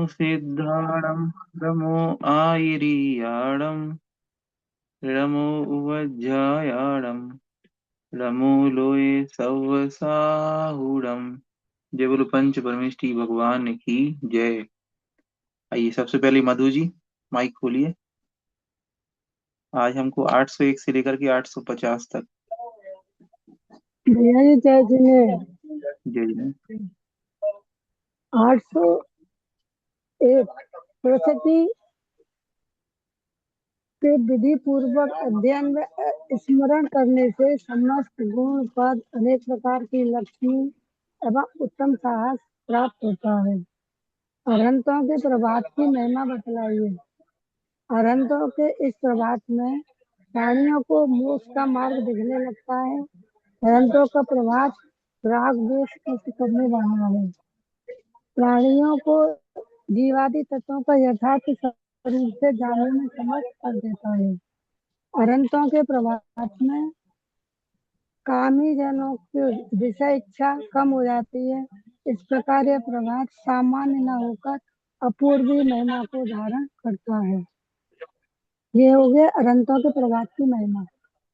सिद्धाणं रमो आयिरीयाणं रमो उवज्झायाणं रमो लोये सव्वसाहुरम। जय बोलो पंच परमेष्टि भगवान की जय। आइए सबसे पहले मधु जी माइक खोलिए। आज हमको 801 से लेकर के 850 तक। भैया जी जय जिनेन्द्र। जय जय। 801 प्रकृति के विधि पूर्वक अध्ययन में स्मरण करने से समस्त गुण पद अनेक प्रकार की लक्ष्मी एवं उत्तम साहस प्राप्त होता है। अरहंतों के प्रभात की महिमा बतलाइए। अरहंतों के इस प्रभात में प्राणियों को मोक्ष का मार्ग दिखने लगता है। अरहंतों का प्रभात राग द्वेष नष्ट करने वाला है। प्राणियों को जीवादि तत्वों का यथार्थ स्वरूप से जानने में समर्थ कर देता है। अरहंतों के प्रभात में कामी जनों की विषय इच्छा कम हो जाती है। इस प्रकार यह प्रभात सामान्य न होकर अपूर्वी महिमा को धारण करता है। ये हो गया अरहंतों के प्रभात की महिमा।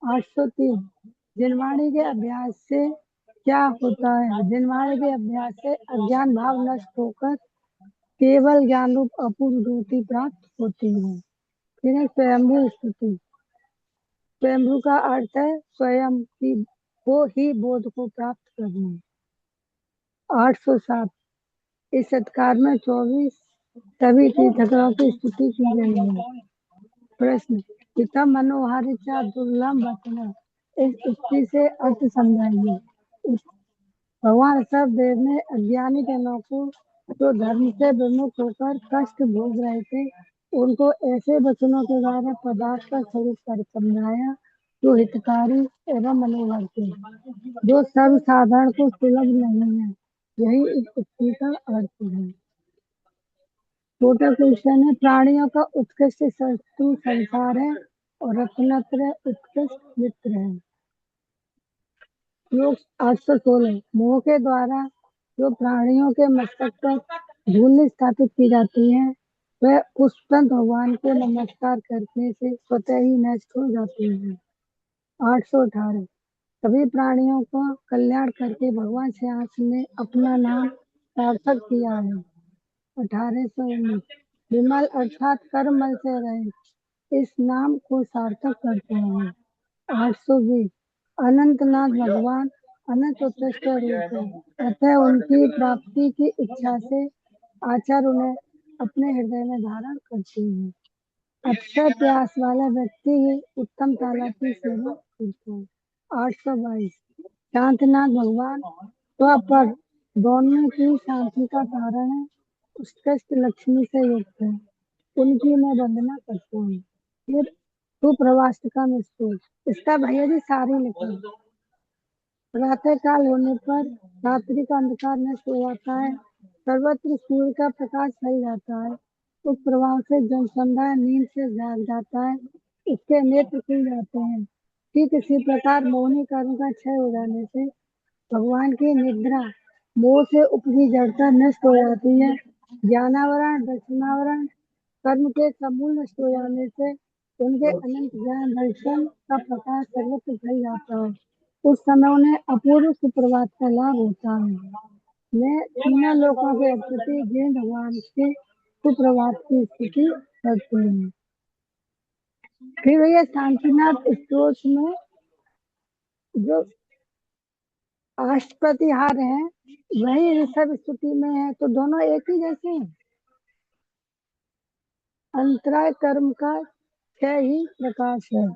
803 जिनवाणी के अभ्यास से क्या होता है। जिनवाणी के अभ्यास से अज्ञान भाव नष्ट होकर केवल ज्ञान रूप अपूर्व ज्योति प्राप्त होती है। फिर है स्वयंभू स्तुति। स्वयंभू का अर्थ है स्वयं की को ही बोध को प्राप्त करना। 807 इस सत्कार में 24 सभी तीर्थंकरों की स्तुति की गई है। प्रश्न पिता मनोहर दुर्लभ वचन इस स्तुति से अर्थ समझाइए। भगवान ऋषभदेव ने अज्ञानी जनों को जो धर्म से विमुख होकर कष्ट भोग रहे थे उनको ऐसे वचनों के द्वारा पदार्थ का स्वरूप कर समझाया जो हितकारी एवं मनोहर थे, जो सर्वसाधारण को सुलभ नहीं है। यही इस स्तुति का अर्थ है। छोटा क्वेश्चन है प्राणियों का उत्कृष्ट शत्रु संसार है और रत्नत्र उत्कृष्ट मित्र है। श्लोक 816 मोह के द्वारा जो प्राणियों के मस्तक पर धूल स्थापित की जाती है वह पुष्पवंत भगवान को नमस्कार करने से स्वतः ही नष्ट हो जाती है। 818 सभी प्राणियों का कल्याण करके भगवान श्री कृष्ण ने अपना नाम सार्थक किया है। 1819 विमल अर्थात कर्मल से रहे इस नाम को सार्थक करते हैं। 820 अनंतनाथ भगवान अनंत उत्कृष्ट रूप है अतः उनकी प्राप्ति की इच्छा से आचार्य उन्हें अपने हृदय में धारण करते हैं। अक्षय प्यास वाला व्यक्ति ही उत्तम तालाब की सेवा करता है। 822 शांतिनाथ भगवान पर दोनों की शांति का कारण है उत्कृष्ट लक्ष्मी से युक्त है उनकी मैं वंदना करता हूँ। फिर सुप्रभाष्टकम स्तोत्र इसका भैया जी सारी लिखा। प्रातः काल होने पर रात्रि का अंधकार नष्ट हो जाता है सर्वत्र सूर्य का प्रकाश फैल जाता है उस प्रभाव से जनसमुदाय नींद से जाग जाता है इसके नेत्र खुल जाते हैं। ठीक इसी प्रकार मोहिनी कर्म का क्षय हो जाने से भगवान की निद्रा मोह से उपजी जड़ता नष्ट हो जाती है। ज्ञानावरण दर्शनावरण कर्म के समूल नष्ट हो जाने से उनके अनंत ज्ञान दर्शन का प्रकाश सर्वत्र फैल जाता है। उस समय उन्हें अपूर्व सुप्रभात का लाभ होता है। मैं तीनों लोगों के अधिपति जिन भगवान के सुप्रभात की स्थिति करती हूँ। फिर भैया शांतिनाथ स्तोत्र में जो अष्टपति हार है वही ऋषभ स्तुति में है तो दोनों एक ही जैसे हैं। अंतराय कर्म का क्षय ही प्रकाश है।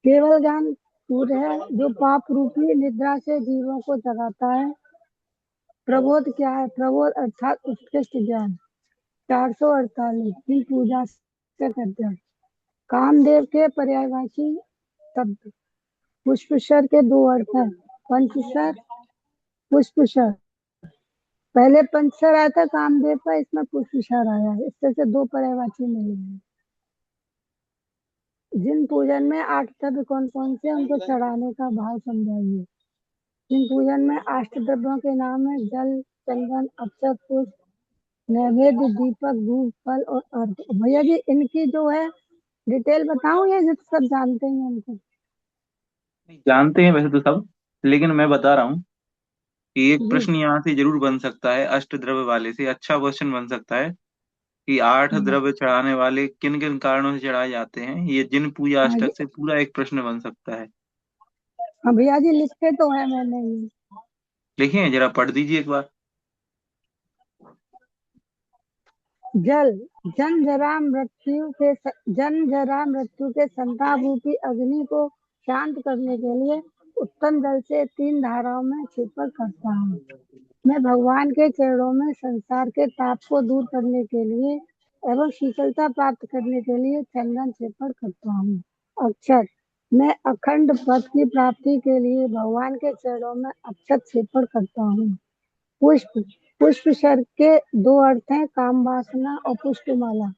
केवल ज्ञान सूर्य है जो पाप रूपी निद्रा से जीवों को जगाता है। प्रबोध क्या है प्रबोध अर्थात उत्कृष्ट ज्ञान। 448 की पूजा से करते हैं। कामदेव के पर्यायवाची शब्द पुष्पशर के दो अर्थ हैं पंचशर पुष्पशर। पहले पंचशर आया था कामदेव का इसमें पुष्पशर आया है इससे से दो पर्यायवाची नहीं है। जिन पूजन में 8 द्रव्य कौन कौन से उनको चढ़ाने का भाव समझाइए। जिन पूजन में 8 द्रव्यों के नाम है जल चंदन अक्षत पुष्प नैवेद्य, दीपक, धूप, फल और अर्घ। भैया जी इनकी जो है डिटेल बताऊं या जो सब जानते हैं इनको? जानते हैं वैसे तो सब, लेकिन मैं बता रहा हूँ कि एक जी। प्रश्न यहाँ से जरूर बन सकता है, अष्ट द्रव्य वाले से अच्छा क्वेश्चन बन सकता है कि आठ हाँ। द्रव्य चढ़ाने वाले किन किन कारणों से चढ़ाए जाते हैं। ये जिन पूजा हाँ जी। अष्टक से पूरा एक प्रश्न बन सकता है। हाँ भैया जी लिखे तो है मैंने ये। लिखिए, जरा पढ़ दीजिए एक बार। जल, जन जरा मृत्यु के संताप रूपी अग्नि को शांत करने के लिए उत्तम जल से 3 धाराओं में छिड़काव करता हूँ। मैं भगवान के चरणों में संसार के ताप को दूर करने के लिए एवं शीतलता प्राप्त करने के लिए चंदन छेपड़ करता हूँ। अक्षत, मैं अखंड पद की प्राप्ति के लिए भगवान के चरणों में अक्षत छेपड़ करता हूँ। पुष्प, पुष्प शब्द के 2 अर्थ हैं, काम वासना और पुष्पमाला।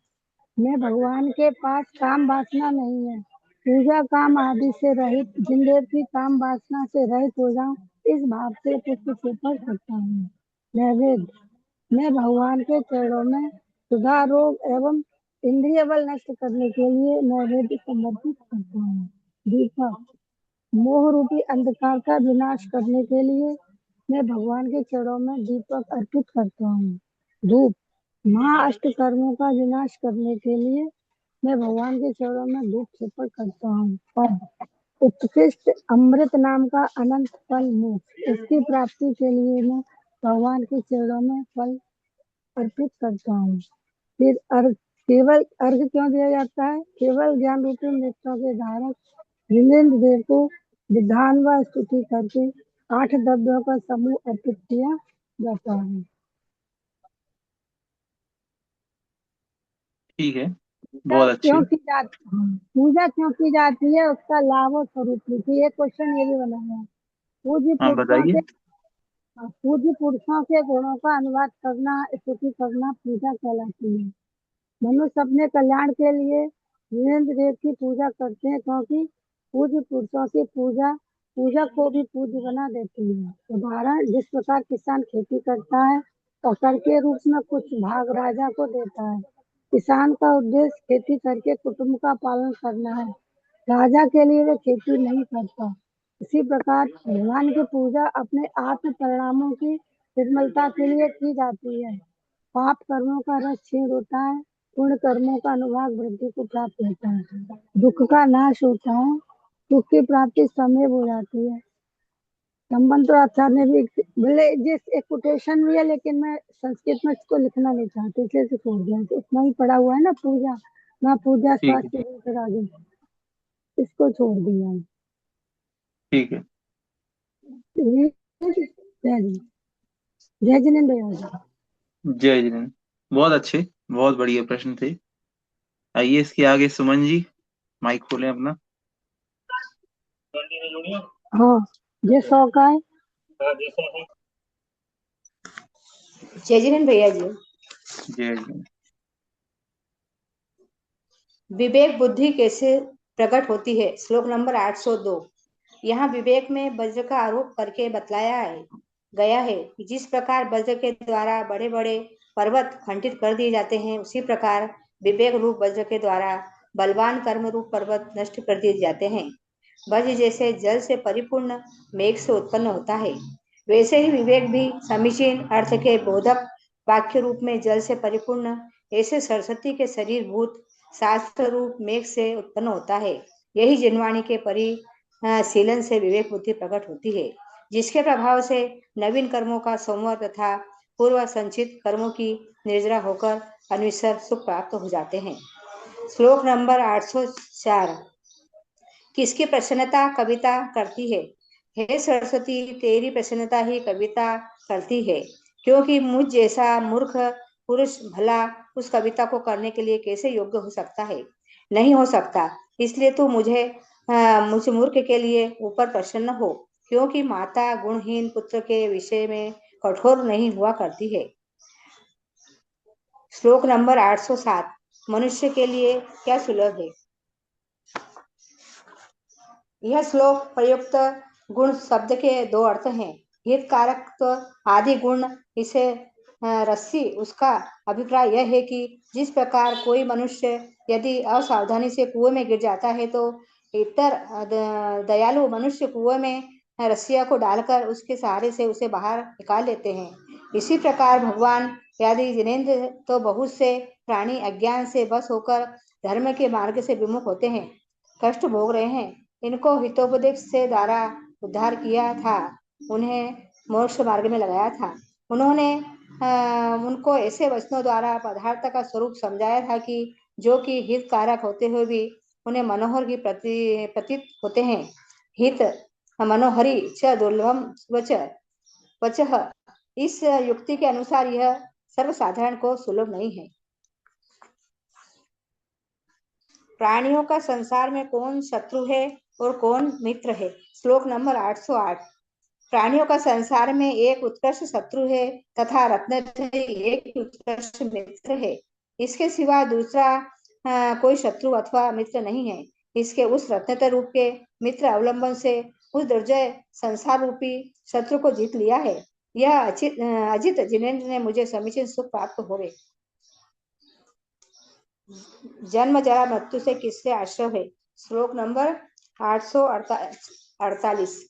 मैं भगवान के पास काम वासना नहीं है, पूजा काम आदि से रहित, जिन देव की काम वासना से रहित हो जाऊं, इस भाव से पुष्प छेपड़ करता हूँ। नैवेद्य, मैं भगवान के चरणों में सुधा रोग एवं इंद्रिय बल नष्ट करने के लिए नैवेद्य समर्पित करता हूँ। दीपक, मोह रूपी अंधकार का विनाश करने के लिए मैं भगवान के चरणों में दीपक अर्पित करता हूँ। धूप, महाअष्ट कर्मों का विनाश करने के लिए मैं भगवान के चरणों में धूप छेपड़ करता हूँ। पद, उत्कृष्ट अमृत नाम का अनंत फल मोक्ष, इसकी प्राप्ति के लिए मैं भगवान के चरणों में फल अर्पित करता हूँ। फिर अर्घ, केवल अर्घ क्यों दिया जाता है? केवल ज्ञान रूपी नेत्रों के धारक जिनेन्द्र देव को विधान व स्तुति करके 8 द्रव्यों का समूह अर्पित किया जाता है। ठीक है, पूजा बहुत क्यों अच्छे। की जाती है? पूजा क्यों की जाती है, उसका लाभ और स्वरूप लिखिए। ये क्वेश्चन ये भी बना है। पूज्य हाँ पुरुषों बताइए। के पूज्य पुरुषों के गुणों का अनुवाद करना, स्तुति करना पूजा कहलाती है। मनुष्य अपने कल्याण के लिए वीरेंद्र देव की पूजा करते हैं, क्योंकि पूज्य पुरुषों की पूजा पूजा को भी पूज्य बना देती है। उदाहरण, जिस प्रकार किसान खेती करता है और कर के रूप में कुछ भाग राजा को देता है, किसान का उद्देश्य खेती करके कुटुंब का पालन करना है, राजा के लिए वे खेती नहीं करता। इसी प्रकार भगवान की पूजा अपने आत्म परिणामों की निर्मलता के लिए की जाती है। पाप कर्मों का रस छीन होता है, पुण्य कर्मों का अनुभाग वृद्धि को प्राप्त होता है, दुख का नाश होता है, सुख की प्राप्ति समय हो जाती है। संबंत आचार्य ने भी बोले जिस एक कोटेशन भी है, लेकिन मैं संस्कृत में इसको लिखना नहीं चाहती, इसलिए इसे छोड़ दिया। तो इतना ही पड़ा हुआ है ना, पूजा ना पूजा ठीक है। स्वास्थ्य फिर आगे, इसको छोड़ दिया है। ठीक है। जय जी, जय जिनेन्द्र यादव। जय जिनेन्द्र। बहुत अच्छे, बहुत बढ़िया प्रश्न थे। आइए इसके आगे सुमन जी, माइक खोलें अपना। हाँ, ये 100 का है। जय जिनेन्द्र भैया जी। जय जिनेन्द्र। विवेक बुद्धि कैसे प्रकट होती है? श्लोक नंबर 802। यहाँ विवेक में वज्र का आरोप करके बतलाया गया है कि जिस प्रकार वज्र के द्वारा बड़े बड़े पर्वत खंडित कर दिए जाते हैं, उसी प्रकार विवेक रूप वज्र के द्वारा बलवान कर्म रूप पर्वत नष्ट कर दिए जाते हैं। वज्र जैसे जल से परिपूर्ण मेघ से उत्पन्न होता है, वैसे ही विवेक भी समीचीन अर्थ के बोधक वाक्य रूप में जल से परिपूर्ण ऐसे सरस्वती के शरीर भूत शास्त्र रूप मेघ से उत्पन्न होता है। यही जिनवाणी के परिशीलन से विवेक बुद्धि प्रकट होती है, जिसके प्रभाव से नवीन कर्मों का संवर तथा पूर्व संचित कर्मों की निर्जरा होकर अनिश्वर सुख प्राप्त हो जाते हैं। श्लोक नंबर 804। किसकी प्रसन्नता कविता करती है? हे सरस्वती, तेरी प्रसन्नता ही कविता करती है, क्योंकि मुझ जैसा मूर्ख पुरुष भला उस कविता को करने के लिए कैसे योग्य हो सकता है? नहीं हो सकता। इसलिए तू मुझ मूर्ख के लिए ऊपर प्रसन्न हो, क्योंकि माता गुणहीन पुत्र के विषय में कठोर नहीं हुआ करती है। श्लोक नंबर 807। मनुष्य के लिए क्या सुलभ है? यह श्लोक प्रयुक्त गुण शब्द के 2 अर्थ हैं। हितकारक आदि गुण इसे रस्सी। उसका अभिप्राय यह है कि जिस प्रकार कोई मनुष्य यदि असावधानी से कुएं में गिर जाता है तो इतर दयालु मनुष्य कुएं में रस्सियों को डालकर उसके सहारे से उसे बाहर निकाल लेते हैं। इसी प्रकार भगवान यदि जिनेन्द्र तो बहुत से प्राणी अज्ञान से बस होकर धर्म के मार्ग से विमुख होते हैं, कष्ट भोग रहे हैं। इनको हितोपदेश से द्वारा उद्धार किया था, उन्हें मोक्ष मार्ग में लगाया था। उन्होंने उनको ऐसे वचनों द्वारा पदार्थ का स्वरूप समझाया था कि जो कि हित कारक होते हुए भी उन्हें मनोहर की प्रतीत होते हैं। हित मनोहरी च दुर्लभम वच वचः। इस युक्ति के अनुसार यह सर्वसाधारण को सुलभ नहीं है। प्राणियों का संसार में कौन शत्रु है और कौन मित्र है? श्लोक नंबर 808। प्राणियों का संसार में एक उत्कृष्ट शत्रु है तथा रत्नत्रयी एक उत्कृष्ट मित्र है। इसके सिवा दूसरा कोई शत्रु अथवा मित्र नहीं है। इसके उस रत्नत्रय रूप के मित्र अवलंबन से उस दुर्जय संसार रूपी शत्रु को जीत लिया है। यह अजित जिनेन्द्र ने मुझे समीचीन सुख प्राप्त हो गए। जन्म जरा मृत्यु से किससे आश्रय है? श्लोक नंबर 848।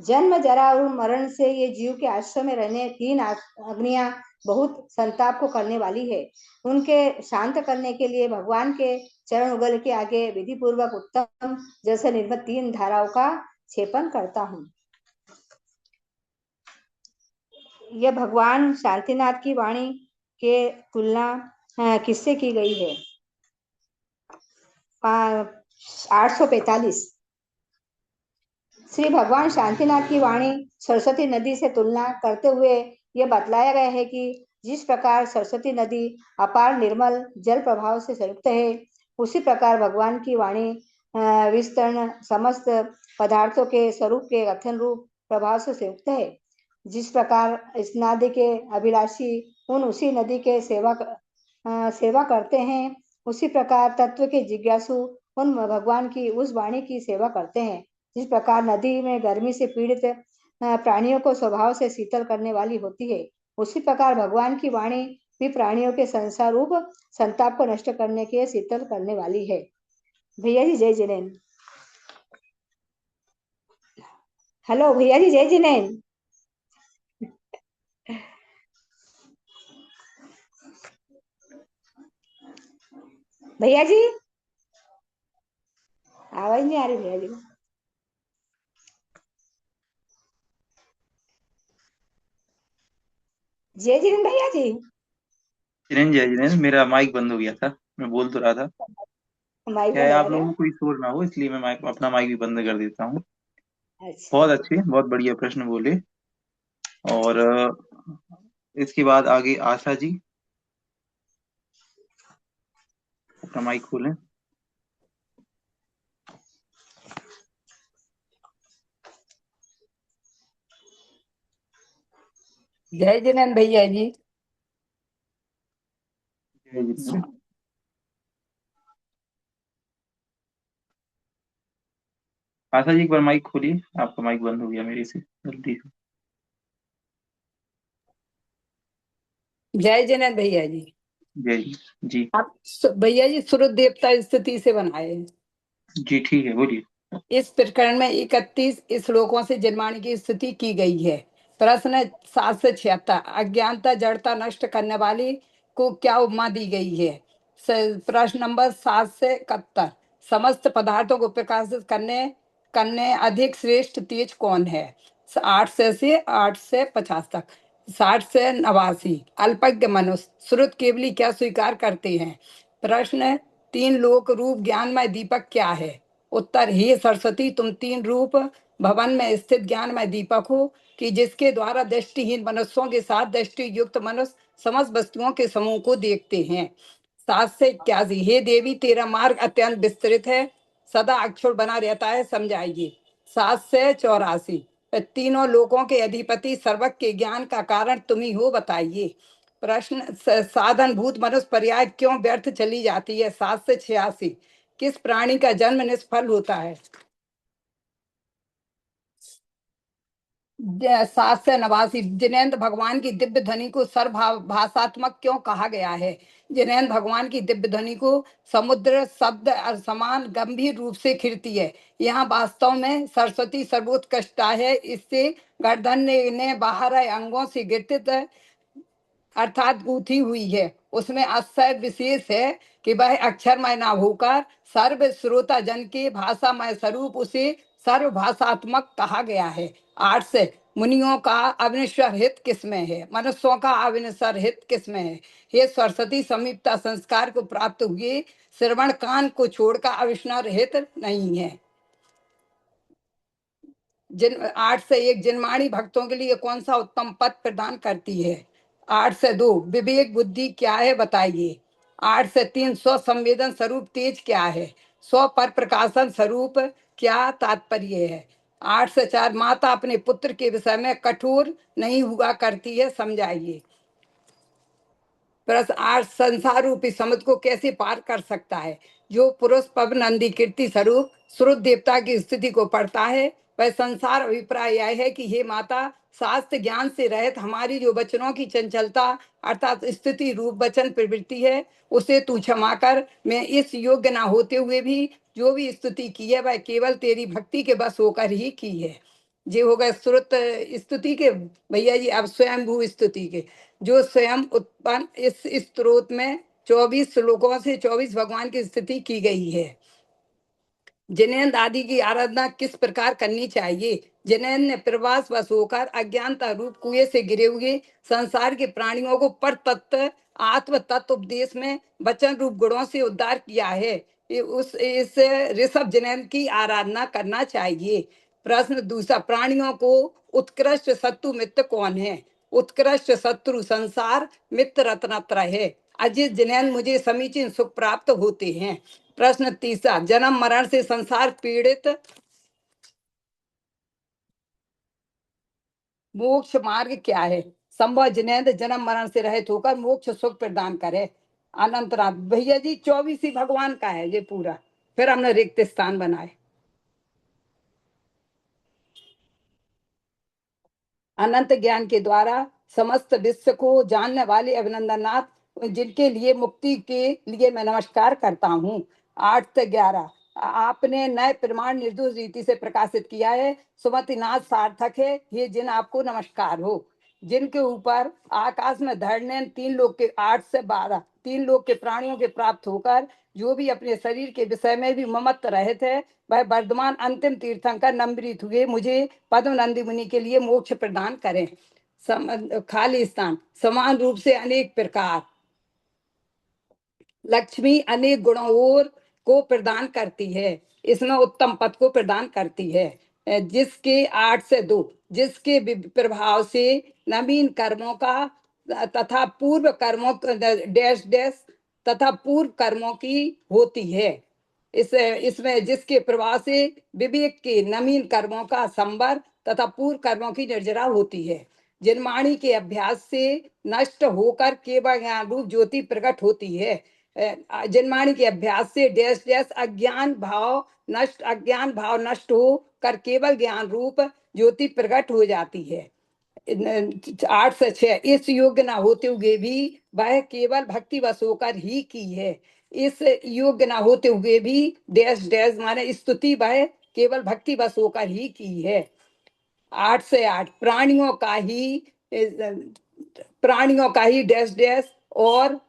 जन्म जरा और मरण से ये जीव के आश्रय में रहने तीन अग्नियां बहुत संताप को करने वाली है। उनके शांत करने के लिए भगवान के चरण उगल के आगे विधि पूर्वक उत्तम जैसे निर्मित 3 धाराओं का छेपन करता हूँ। यह भगवान शांतिनाथ की वाणी के तुलना किससे की गई है? 845। श्री भगवान शांतिनाथ की वाणी सरस्वती नदी से तुलना करते हुए यह बतलाया गया है कि जिस प्रकार सरस्वती नदी अपार निर्मल जल प्रभाव से संयुक्त है, उसी प्रकार भगवान की वाणी विस्तर्ण समस्त पदार्थों के स्वरूप के कथन रूप प्रभाव से संयुक्त है। जिस प्रकार इस नदी के अभिलाषी उन उसी नदी के सेवा करते हैं, उसी प्रकार तत्व के जिज्ञासु उन भगवान की उस वाणी की सेवा करते हैं। जिस प्रकार नदी में गर्मी से पीड़ित प्राणियों को स्वभाव से शीतल करने वाली होती है, उसी प्रकार भगवान की वाणी भी प्राणियों के संसार रूप संताप को नष्ट करने के शीतल करने वाली है। भैया जी जय जिनेन्द्र। हेलो भैया जी जय जिनेन्द्र। भैया जी आवाज नहीं आ रही भैया जी। जय जिनेन्द्र भैया जी। जय जिनेन्द्र, मेरा माइक बंद हो गया था, मैं बोल तो रहा था। माइक क्या बंद है, हो आप गया? लोगों को कोई शोर ना हो इसलिए मैं अपना माइक भी बंद कर देता हूँ। अच्छा। बहुत अच्छे, बहुत बढ़िया प्रश्न बोले। और इसके बाद आगे आशा जी, अपना माइक खोलें। जय जिनेन्द्र भैया जी। जय जिनेन्द्र। आशा जी एक बार माइक खोलिए, आपका माइक बंद हो गया मेरे से, जल्दी से। जय जिनेन्द्र भैया जी। जय जी। आप भैया जी सूर्य देवता स्थिति से बनाए हैं। जी ठीक है, बोलिए। इस प्रकरण में 31 श्लोकों से जन्माणी की स्तुति की गई है। प्रश्न 776। अज्ञानता जड़ता नष्ट करने वाली को क्या उपमा दी गई है? प्रश्न नंबर 771। समस्त पदार्थों को प्रकाशित करने करने अधिक श्रेष्ठ तेज कौन है? 800 से 850 तक। 60 से 89। अल्पज्ञ मनुष्य श्रुत केवली क्या स्वीकार करते हैं? प्रश्न 3 लोक रूप ज्ञानमय दीपक क्या है? उत्तर, हे सरस्वती, तुम 3 रूप भवन में स्थित ज्ञानमय दीपक हो कि जिसके द्वारा दृष्टिहीन मनुष्यों के साथ दृष्टि युक्त मनुष्य समस्त वस्तुओं के समूह को देखते हैं। 781। हे देवी, तेरा मार्ग अत्यंत विस्तृत है, सदा अक्षुण बना रहता है, समझाइए। 784। तीनों लोकों के अधिपति सर्वज्ञ के ज्ञान का कारण तुम ही हो, बताइए। प्रश्न साधन भूत मनुष्य पर्याय क्यों व्यर्थ चली जाती है? 786। किस प्राणी का जन्म निष्फल होता है? 789। जिनेंद्र भगवान की दिव्य ध्वनि को सर्वभाषात्मक क्यों कहा गया है? जिनेंद्र भगवान की दिव्य ध्वनि को समुद्र शब्द समान गंभीर रूप से खिड़ती है। यहाँ वास्तव में सरस्वती सर्वोत्कृष्ट है। इससे गर्दन ने बाहर आए अंगों से गिरते अर्थात गूंथी हुई है। उसमें आश्चर्य विशेष है कि वह अक्षरमय न होकर सर्व श्रोता जन के भाषामय स्वरूप उसे सर्वभाषात्मक कहा गया है। 8 से मुनियों का अविनश्वर हित किसमें है? मनुष्यों का अविनश्वर हित किसमें है? हे सरस्वती, समीपता संस्कार को प्राप्त हुए श्रवण कान को छोड़कर अविनश्वर हित नहीं है। 8 से 1 जिनवाणी भक्तों के लिए कौन सा उत्तम पद प्रदान करती है? 8 से 2 विवेक बुद्धि क्या है बताइए। 8 से 3 स्व संवेदन स्वरूप तेज क्या है? स्व पर प्रकाशन स्वरूप क्या तात्पर्य है? 8 से 4 माता अपने पुत्र के विषय में कठोर नहीं हुआ करती है, समझाइए। प्रश्न 8 संसार रूपी समुद्र को कैसे पार कर सकता है? जो पुरुष पवन नंदी कीर्ति स्वरूप श्रुत देवता की स्थिति को पढ़ता है वह संसार अभिप्राय यह है कि हे माता, शास्त्र ज्ञान से रहित हमारी जो वचनों की चंचलता अर्थात स्थिति रूप वचन प्रवृत्ति है उसे तू क्षमा कर। मैं इस योग्य ना होते हुए भी जो भी स्तुति की है वह केवल तेरी भक्ति के बस होकर ही की है। ये हो गए श्रुत स्तुति के भैया जी। अब स्वयंभू स्तुति के, जो स्वयं उत्पन्न इस स्तोत्र में 24 श्लोकों से 24 भगवान की स्तुति की गई है। जिनेंद्र आदि की आराधना किस प्रकार करनी चाहिए? जिनेंद्र ने प्रवास वश होकर अज्ञानता रूप कुएं से गिरे हुए संसार के प्राणियों को पर तत्व आत्म तत्व उपदेश में वचन रूप गुणों से उद्धार किया है। इस ऋषभ जिनेंद्र की आराधना करना चाहिए। प्रश्न दूसरा, प्राणियों को उत्कृष्ट शत्रु मित्र कौन है? उत्कृष्ट शत्रु संसार मित्र रत्नत्र है। अजित जिनेंद्र मुझे समीचीन सुख प्राप्त होते हैं। प्रश्न तीसरा, जन्म मरण से संसार पीड़ित मोक्ष मार्ग क्या है? संभव जिनेंद्र जन्म मरण से रहित होकर मोक्ष सुख प्रदान करे। अनंतनाथ भैया जी 24 ही भगवान का है ये पूरा, फिर हमने रिक्त स्थान बनाए। अनंत ज्ञान के द्वारा समस्त विश्व को जानने वाले अभिनंदननाथ, जिनके लिए मुक्ति के लिए मैं नमस्कार करता हूँ। 8 से 11 आपने नए प्रमाण निर्दोष रीति से प्रकाशित किया है। सुमतिनाथ सार्थक है, ये जिन आपको नमस्कार हो। जिनके ऊपर आकाश में धरने 3 लोक के 8 से 12 3 लोक के प्राणियों के प्राप्त होकर जो भी अपने शरीर के विषय में भी ममत्त रहे थे वह वर्धमान अंतिम तीर्थंकर नम्रित हुए मुझे पद्म नंदी मुनि के लिए मोक्ष प्रदान करें। खाली स्थान समान रूप से अनेक प्रकार लक्ष्मी अनेक गुणों को प्रदान करती है, इसमें उत्तम पद को प्रदान करती है। जिसके 8 से 2 जिसके प्रभाव से नवीन कर्मों का तथा पूर्व कर्मों डैश डैश तथा पूर्व कर्मों की होती है। इसमें जिसके प्रभाव से विवेक के नवीन कर्मों का संवर तथा पूर्व कर्मों की निर्जरा होती है। जिनवाणी के अभ्यास से नष्ट होकर केवल ज्ञान रूप ज्योति प्रकट होती है। जिनवाणी के अभ्यास से डैश डैश अज्ञान भाव नष्ट हो कर केवल ज्ञान रूप ज्योति प्रकट हो जाती है। 8 से 6 इस योग्य न होते हुए भी वह केवल भक्ति वश होकर ही की है। इस योग्य न होते हुए भी डैश डैश माने स्तुति वह केवल भक्ति वश होकर ही की है। 8 से 8 प्राणियों का ही डैश डैश और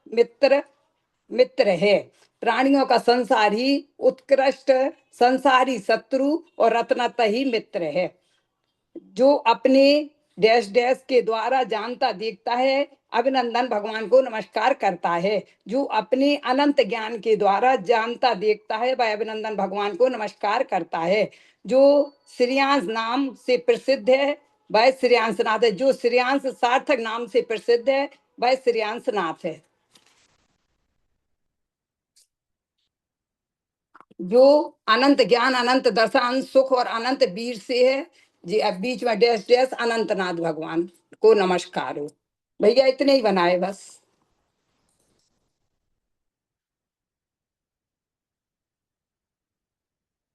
मित्र है। प्राणियों का संसार ही उत्कृष्ट संसारी शत्रु और रत्नत ही मित्र है। जो अपने डैश डैश के द्वारा जानता देखता है अभिनंदन भगवान को नमस्कार करता है। जो अपने अनंत ज्ञान के द्वारा जानता देखता है वह अभिनंदन भगवान को नमस्कार करता है। जो श्रेयांश नाम से प्रसिद्ध है वह श्रेयांशनाथ है। जो श्रेयांश सार्थक नाम से प्रसिद्ध है वह श्रेयांशनाथ है। जो अनंत ज्ञान अनंत दर्शन सुख और अनंत वीर से है जी। अब बीच में डैश डैश अनंतनाथ भगवान को नमस्कार हो। भैया इतने ही बनाए, बस।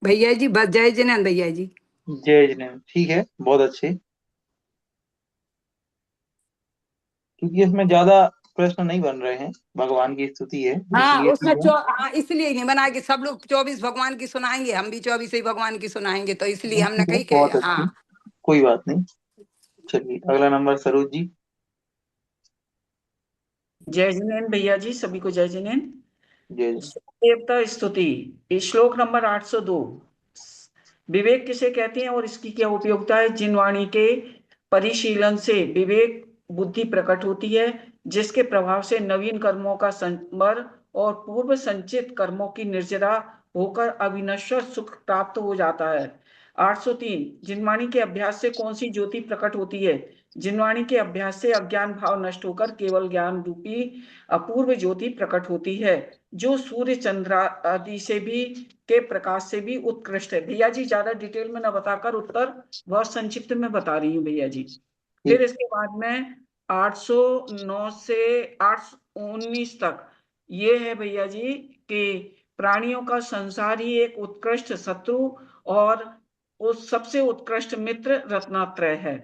भैया जी बस जय जिनेंद्र भैया जी। जय जिनेंद्र, ठीक है, बहुत अच्छे। क्योंकि इसमें ज्यादा प्रश्न नहीं बन रहे हैं, भगवान की स्तुति है, हाँ इसलिए उसमें ठीक है। हाँ इसलिए नहीं बना कि सब लोग 24 भगवान की सुनाएंगे, हम भी 24 ही भगवान की सुनाएंगे, तो इसलिए नहीं, हमने ठीक है, कही के बहुत अच्छे, हाँ। कोई बात नहीं। चलिए अगला नंबर सरोज जी। जय जिनेन्द्र भैया जी, सभी को जय जिनेन्द्र। जय जी। देवता स्तुति, श्लोक नंबर 802। विवेक किसे कहते हैं और इसकी क्या उपयोगिता है? जिन वाणी के परिशीलन से विवेक बुद्धि प्रकट होती है, जिसके प्रभाव से नवीन कर्मों का संवर और पूर्व संचित कर्मों की निर्जरा होकर अविनश्वर सुख प्राप्त हो जाता है। 803। जिनवाणी के अभ्यास से कौन सी ज्योति प्रकट होती है? जिनवाणी के अभ्यास से अज्ञान भाव नष्ट होकर केवल ज्ञान रूपी अपूर्व ज्योति प्रकट होती है, जो सूर्य चंद्र आदि से भी के प्रकाश से भी उत्कृष्ट है। भैया जी ज्यादा डिटेल में न बताकर उत्तर बहुत संक्षिप्त में बता रही हूँ भैया जी। फिर ठीक। इसके बाद में 809 से 819 तक ये है भैया जी कि प्राणियों का संसार ही एक उत्कृष्ट शत्रु और उस सबसे उत्कृष्ट मित्र रत्नात्रय है।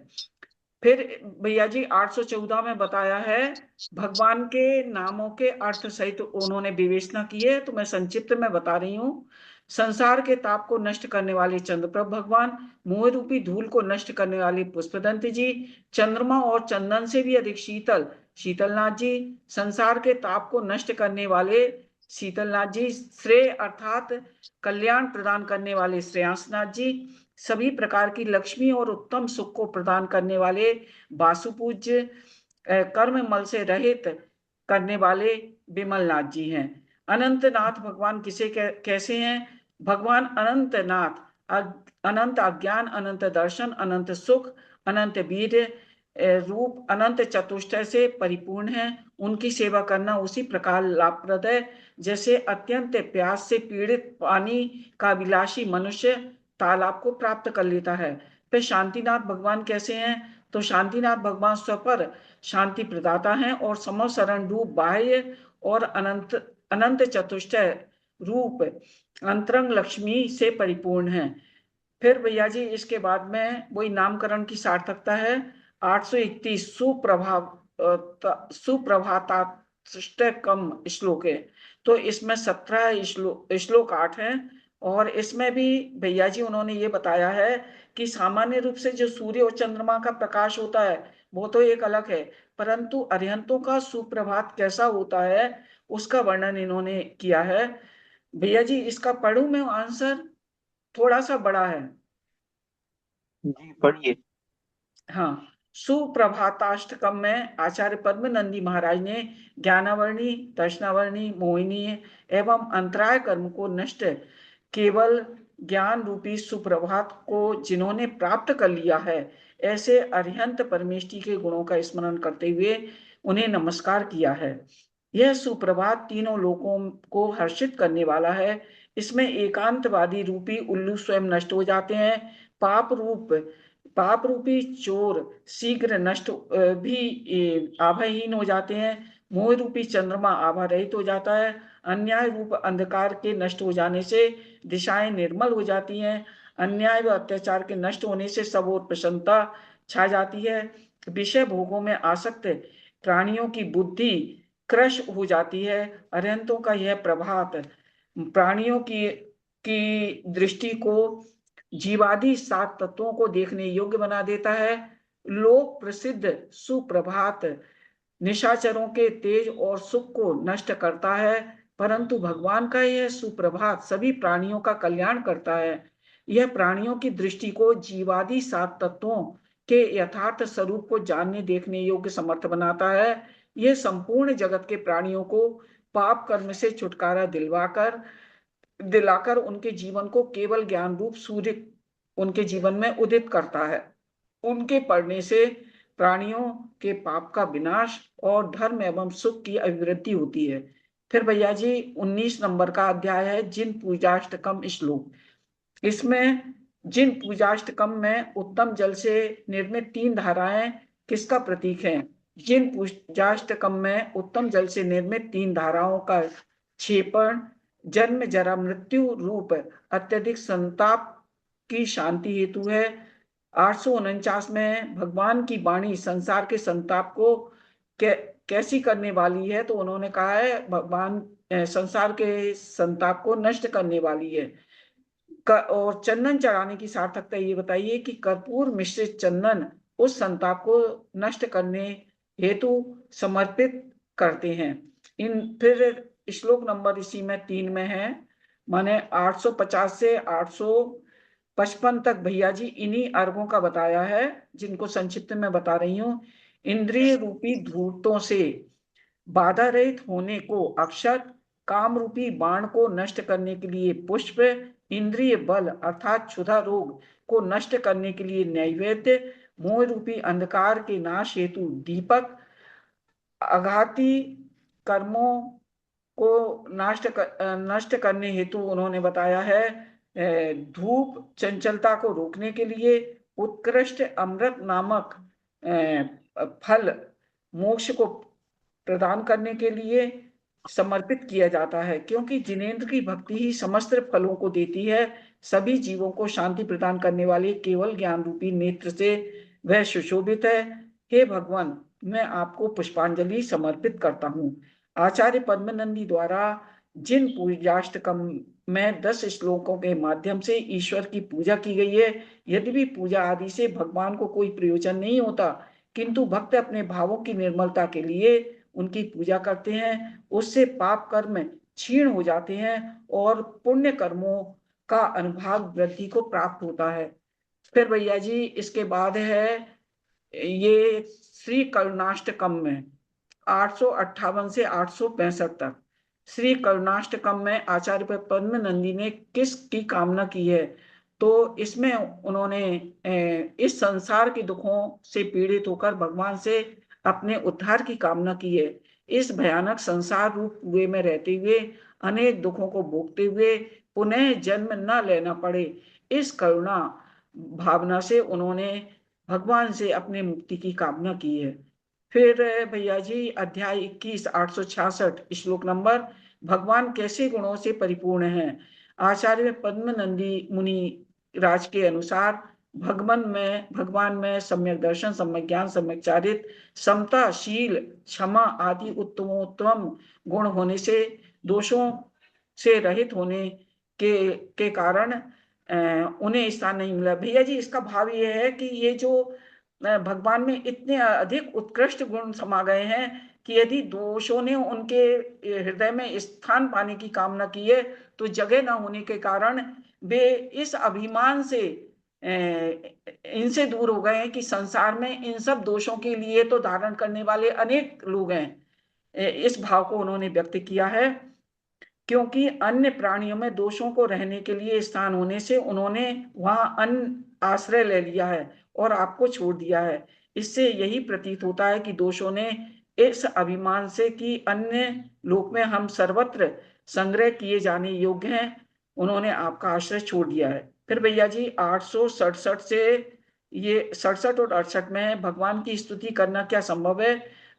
फिर भैया जी 814 में बताया है भगवान के नामों के अर्थ सहित उन्होंने विवेचना की है, तो मैं संक्षिप्त में बता रही हूँ। संसार के ताप को नष्ट करने वाले चंद्रप्रभ भगवान, मोह रूपी धूल को नष्ट करने वाले पुष्पदंत जी, चंद्रमा और चंदन से भी अधिक शीतल शीतलनाथ जी, संसार के ताप को नष्ट करने वाले शीतलनाथ जी, श्रेय अर्थात कल्याण प्रदान करने वाले श्रेयांसनाथ जी, सभी प्रकार की लक्ष्मी और उत्तम सुख को प्रदान करने वाले वासुपूज्य, कर्म मल से रहित करने वाले विमलनाथ जी हैं। अनंतनाथ भगवान किसे कैसे हैं? भगवान अनंतनाथ अनंत अज्ञान, अनंत दर्शन, अनंत सुख, अनंत वीर रूप, अनंत चतुष्टय से परिपूर्ण है। उनकी सेवा करना उसी प्रकार लाभप्रद है जैसे अत्यंत प्यास से पीड़ित पानी का विलासी मनुष्य तालाब को प्राप्त कर लेता है। फिर शांतिनाथ भगवान कैसे हैं? तो शांतिनाथ भगवान स्वपर शांति प्रदाता हैं और समशरण रूप बाह्य और अनंत अनंत चतुष्टय रूप अंतरंग लक्ष्मी से परिपूर्ण है। फिर भैया जी इसके बाद में वही नामकरण की सार्थकता है। 831 सुप्रभाताष्टकम श्लोक है, तो इसमें 17 श्लोक 8 है। और इसमें भी भैया जी उन्होंने ये बताया है कि सामान्य रूप से जो सूर्य और चंद्रमा का प्रकाश होता है वो तो एक अलग है, परंतु अरिहंतों का सुप्रभात कैसा होता है उसका वर्णन इन्होंने किया है। भैया जी इसका पढ़ूं मैं आंसर? थोड़ा सा बड़ा है। जी पढ़िए। हाँ, सुप्रभाताष्टकम में आचार्य पद्म नंदी महाराज ने ज्ञानावर्णी, दर्शनावर्णी, मोहिनी एवं अंतराय कर्म को नष्ट केवल ज्ञान रूपी सुप्रभात को जिन्होंने प्राप्त कर लिया है, ऐसे अरिहंत परमेष्टि के गुणों का स्मरण करते हुए उन्हें नमस्कार किया है। यह सुप्रभात तीनों लोकों को हर्षित करने वाला है। इसमें एकांतवादी रूपी उल्लू स्वयं नष्ट हो जाते हैं। पाप रूपी चोर शीघ्र नष्ट भी आभाहीन हो जाते हैं। मोह रूपी चंद्रमा आभा रहित हो जाता है। अन्याय रूप अंधकार के नष्ट हो जाने से दिशाएं निर्मल हो जाती हैं। अन्याय व अत्याचार के नष्ट होने से सब और प्रसन्नता छा जाती है। विषय भोगों में आसक्त प्राणियों की बुद्धि क्रश हो जाती है। अरिहंतों का यह प्रभात प्राणियों की दृष्टि को जीवादि 7 तत्वों को देखने योग्य बना देता है। लोक प्रसिद्ध सुप्रभात निशाचरों के तेज और सुख को नष्ट करता है, परंतु भगवान का यह सुप्रभात सभी प्राणियों का कल्याण करता है। यह प्राणियों की दृष्टि को जीवादि 7 तत्वों के यथार्थ स्वरूप को जानने देखने योग्य समर्थ बनाता है। यह संपूर्ण जगत के प्राणियों को पाप कर्म से छुटकारा दिलाकर उनके जीवन को केवल ज्ञान रूप सूर्य उनके जीवन में उदित करता है। उनके पढ़ने से प्राणियों के पाप का विनाश और धर्म एवं सुख की अभिवृद्धि होती है। फिर भैया जी 19 नंबर का अध्याय है जिन पूजाष्टकम श्लोक। इसमें जिन पूजाष्टकम में उत्तम जल से निर्मित 3 धाराएं किसका प्रतीक है? जिन पूजाष्टकम में उत्तम जल से निर्मित 3 धाराओं का क्षेपण जन्म जरा मृत्यु रूप अत्यधिक संताप की शांति हेतु है। 849 में भगवान की वाणी संसार के संताप को कैसी करने वाली है, तो उन्होंने कहा है भगवान संसार के संताप को नष्ट करने वाली है। और चंदन चढ़ाने की सार्थकता ये बताइए कि कर्पूर मिश्रित चंदन उस संताप को नष्ट करने हेतु समर्पित करते हैं। फिर श्लोक नंबर इसी में 3 में है, माने 850 से 855 तक भैया जी इन्हीं अर्घों का बताया है, जिनको संक्षिप्त में बता रही हूँ। इंद्रिय रूपी धूर्तों से बाधा रहित होने को अक्षत, काम रूपी बाण को नष्ट करने के लिए पुष्प, इंद्रिय बल अर्थात क्षुधा रोग को नष्ट करने के लिए नैवेद्य, मोह रूपी अंधकार के नाश हेतु दीपक, आघाती कर्मों को नष्ट करने हेतु उन्होंने बताया है धूप, चंचलता को रोकने के लिए उत्कृष्ट अमृत नामक फल मोक्ष को प्रदान करने के लिए समर्पित किया जाता है, क्योंकि जिनेंद्र की भक्ति ही समस्त फलों को देती है। सभी जीवों को शांति प्रदान करने वाले केवल ज्ञान रूपी नेत्र से वह सुशोभित है। हे भगवान, मैं आपको पुष्पांजलि समर्पित करता हूँ। आचार्य पद्मनंदी द्वारा जिन पूजाष्टकम में 10 श्लोकों के माध्यम से ईश्वर की पूजा की गई है, यद्यपि पूजा आदि से भगवान को कोई प्रयोजन नहीं होता, किंतु भक्त अपने भावों की निर्मलता के लिए उनकी पूजा करते हैं, उससे पाप कर्म क्षीण हो जाते हैं और पुण्य कर्मों का अनुभाग वृद्धि को प्राप्त होता है। फिर भैया जी इसके बाद है ये श्री करुणाष्टकम में 858 से 865 तक। श्री करुणाष्टकम में आचार्य पद्मनंदी ने किसकी कामना की है, तो इसमें उन्होंने इस संसार के दुखों से पीड़ित होकर भगवान से अपने उद्धार की कामना की है। इस भयानक संसार रूप कुएं में रहते हुए अनेक दुखों को भोगते हुए पुनः जन्म न लेना पड़े, इस करुणा भावना से उन्होंने भगवान से अपने मुक्ति की कामना की है। फिर भैया जी अध्याय 21 866 श्लोक नंबर, भगवान कैसे गुणों से परिपूर्ण हैं। आचार्य पद्मनंदी मुनि राज के अनुसार भगवान में सम्यक दर्शन, सम्यक ज्ञान, सम्यक चारित्र, समता, शील, क्षमा आदि उत्तमोत्तम गुण होने से दोषों से रहित होने के कारण उन्हें स्थान नहीं मिला। भैया जी इसका भाव ये है कि ये जो भगवान में इतने अधिक उत्कृष्ट गुण समा गए हैं कि यदि दोषों ने उनके हृदय में स्थान पाने की कामना की है, तो जगह न होने के कारण वे इस अभिमान से इनसे दूर हो गए हैं कि संसार में इन सब दोषों के लिए तो धारण करने वाले अनेक लोग हैं। इस भाव को उन्होंने व्यक्त किया है, क्योंकि अन्य प्राणियों में दोषों को रहने के लिए स्थान होने से उन्होंने वहां अन्य आश्रय ले लिया है और आपको छोड़ दिया है। इससे यही प्रतीत होता है कि दोषों ने इस अभिमान से कि अन्य लोक में हम सर्वत्र संग्रह किए जाने योग्य हैं, उन्होंने आपका आश्रय छोड़ दिया है। फिर भैया जी 867 से ये 67 और 68 में भगवान की स्तुति करना क्या संभव है।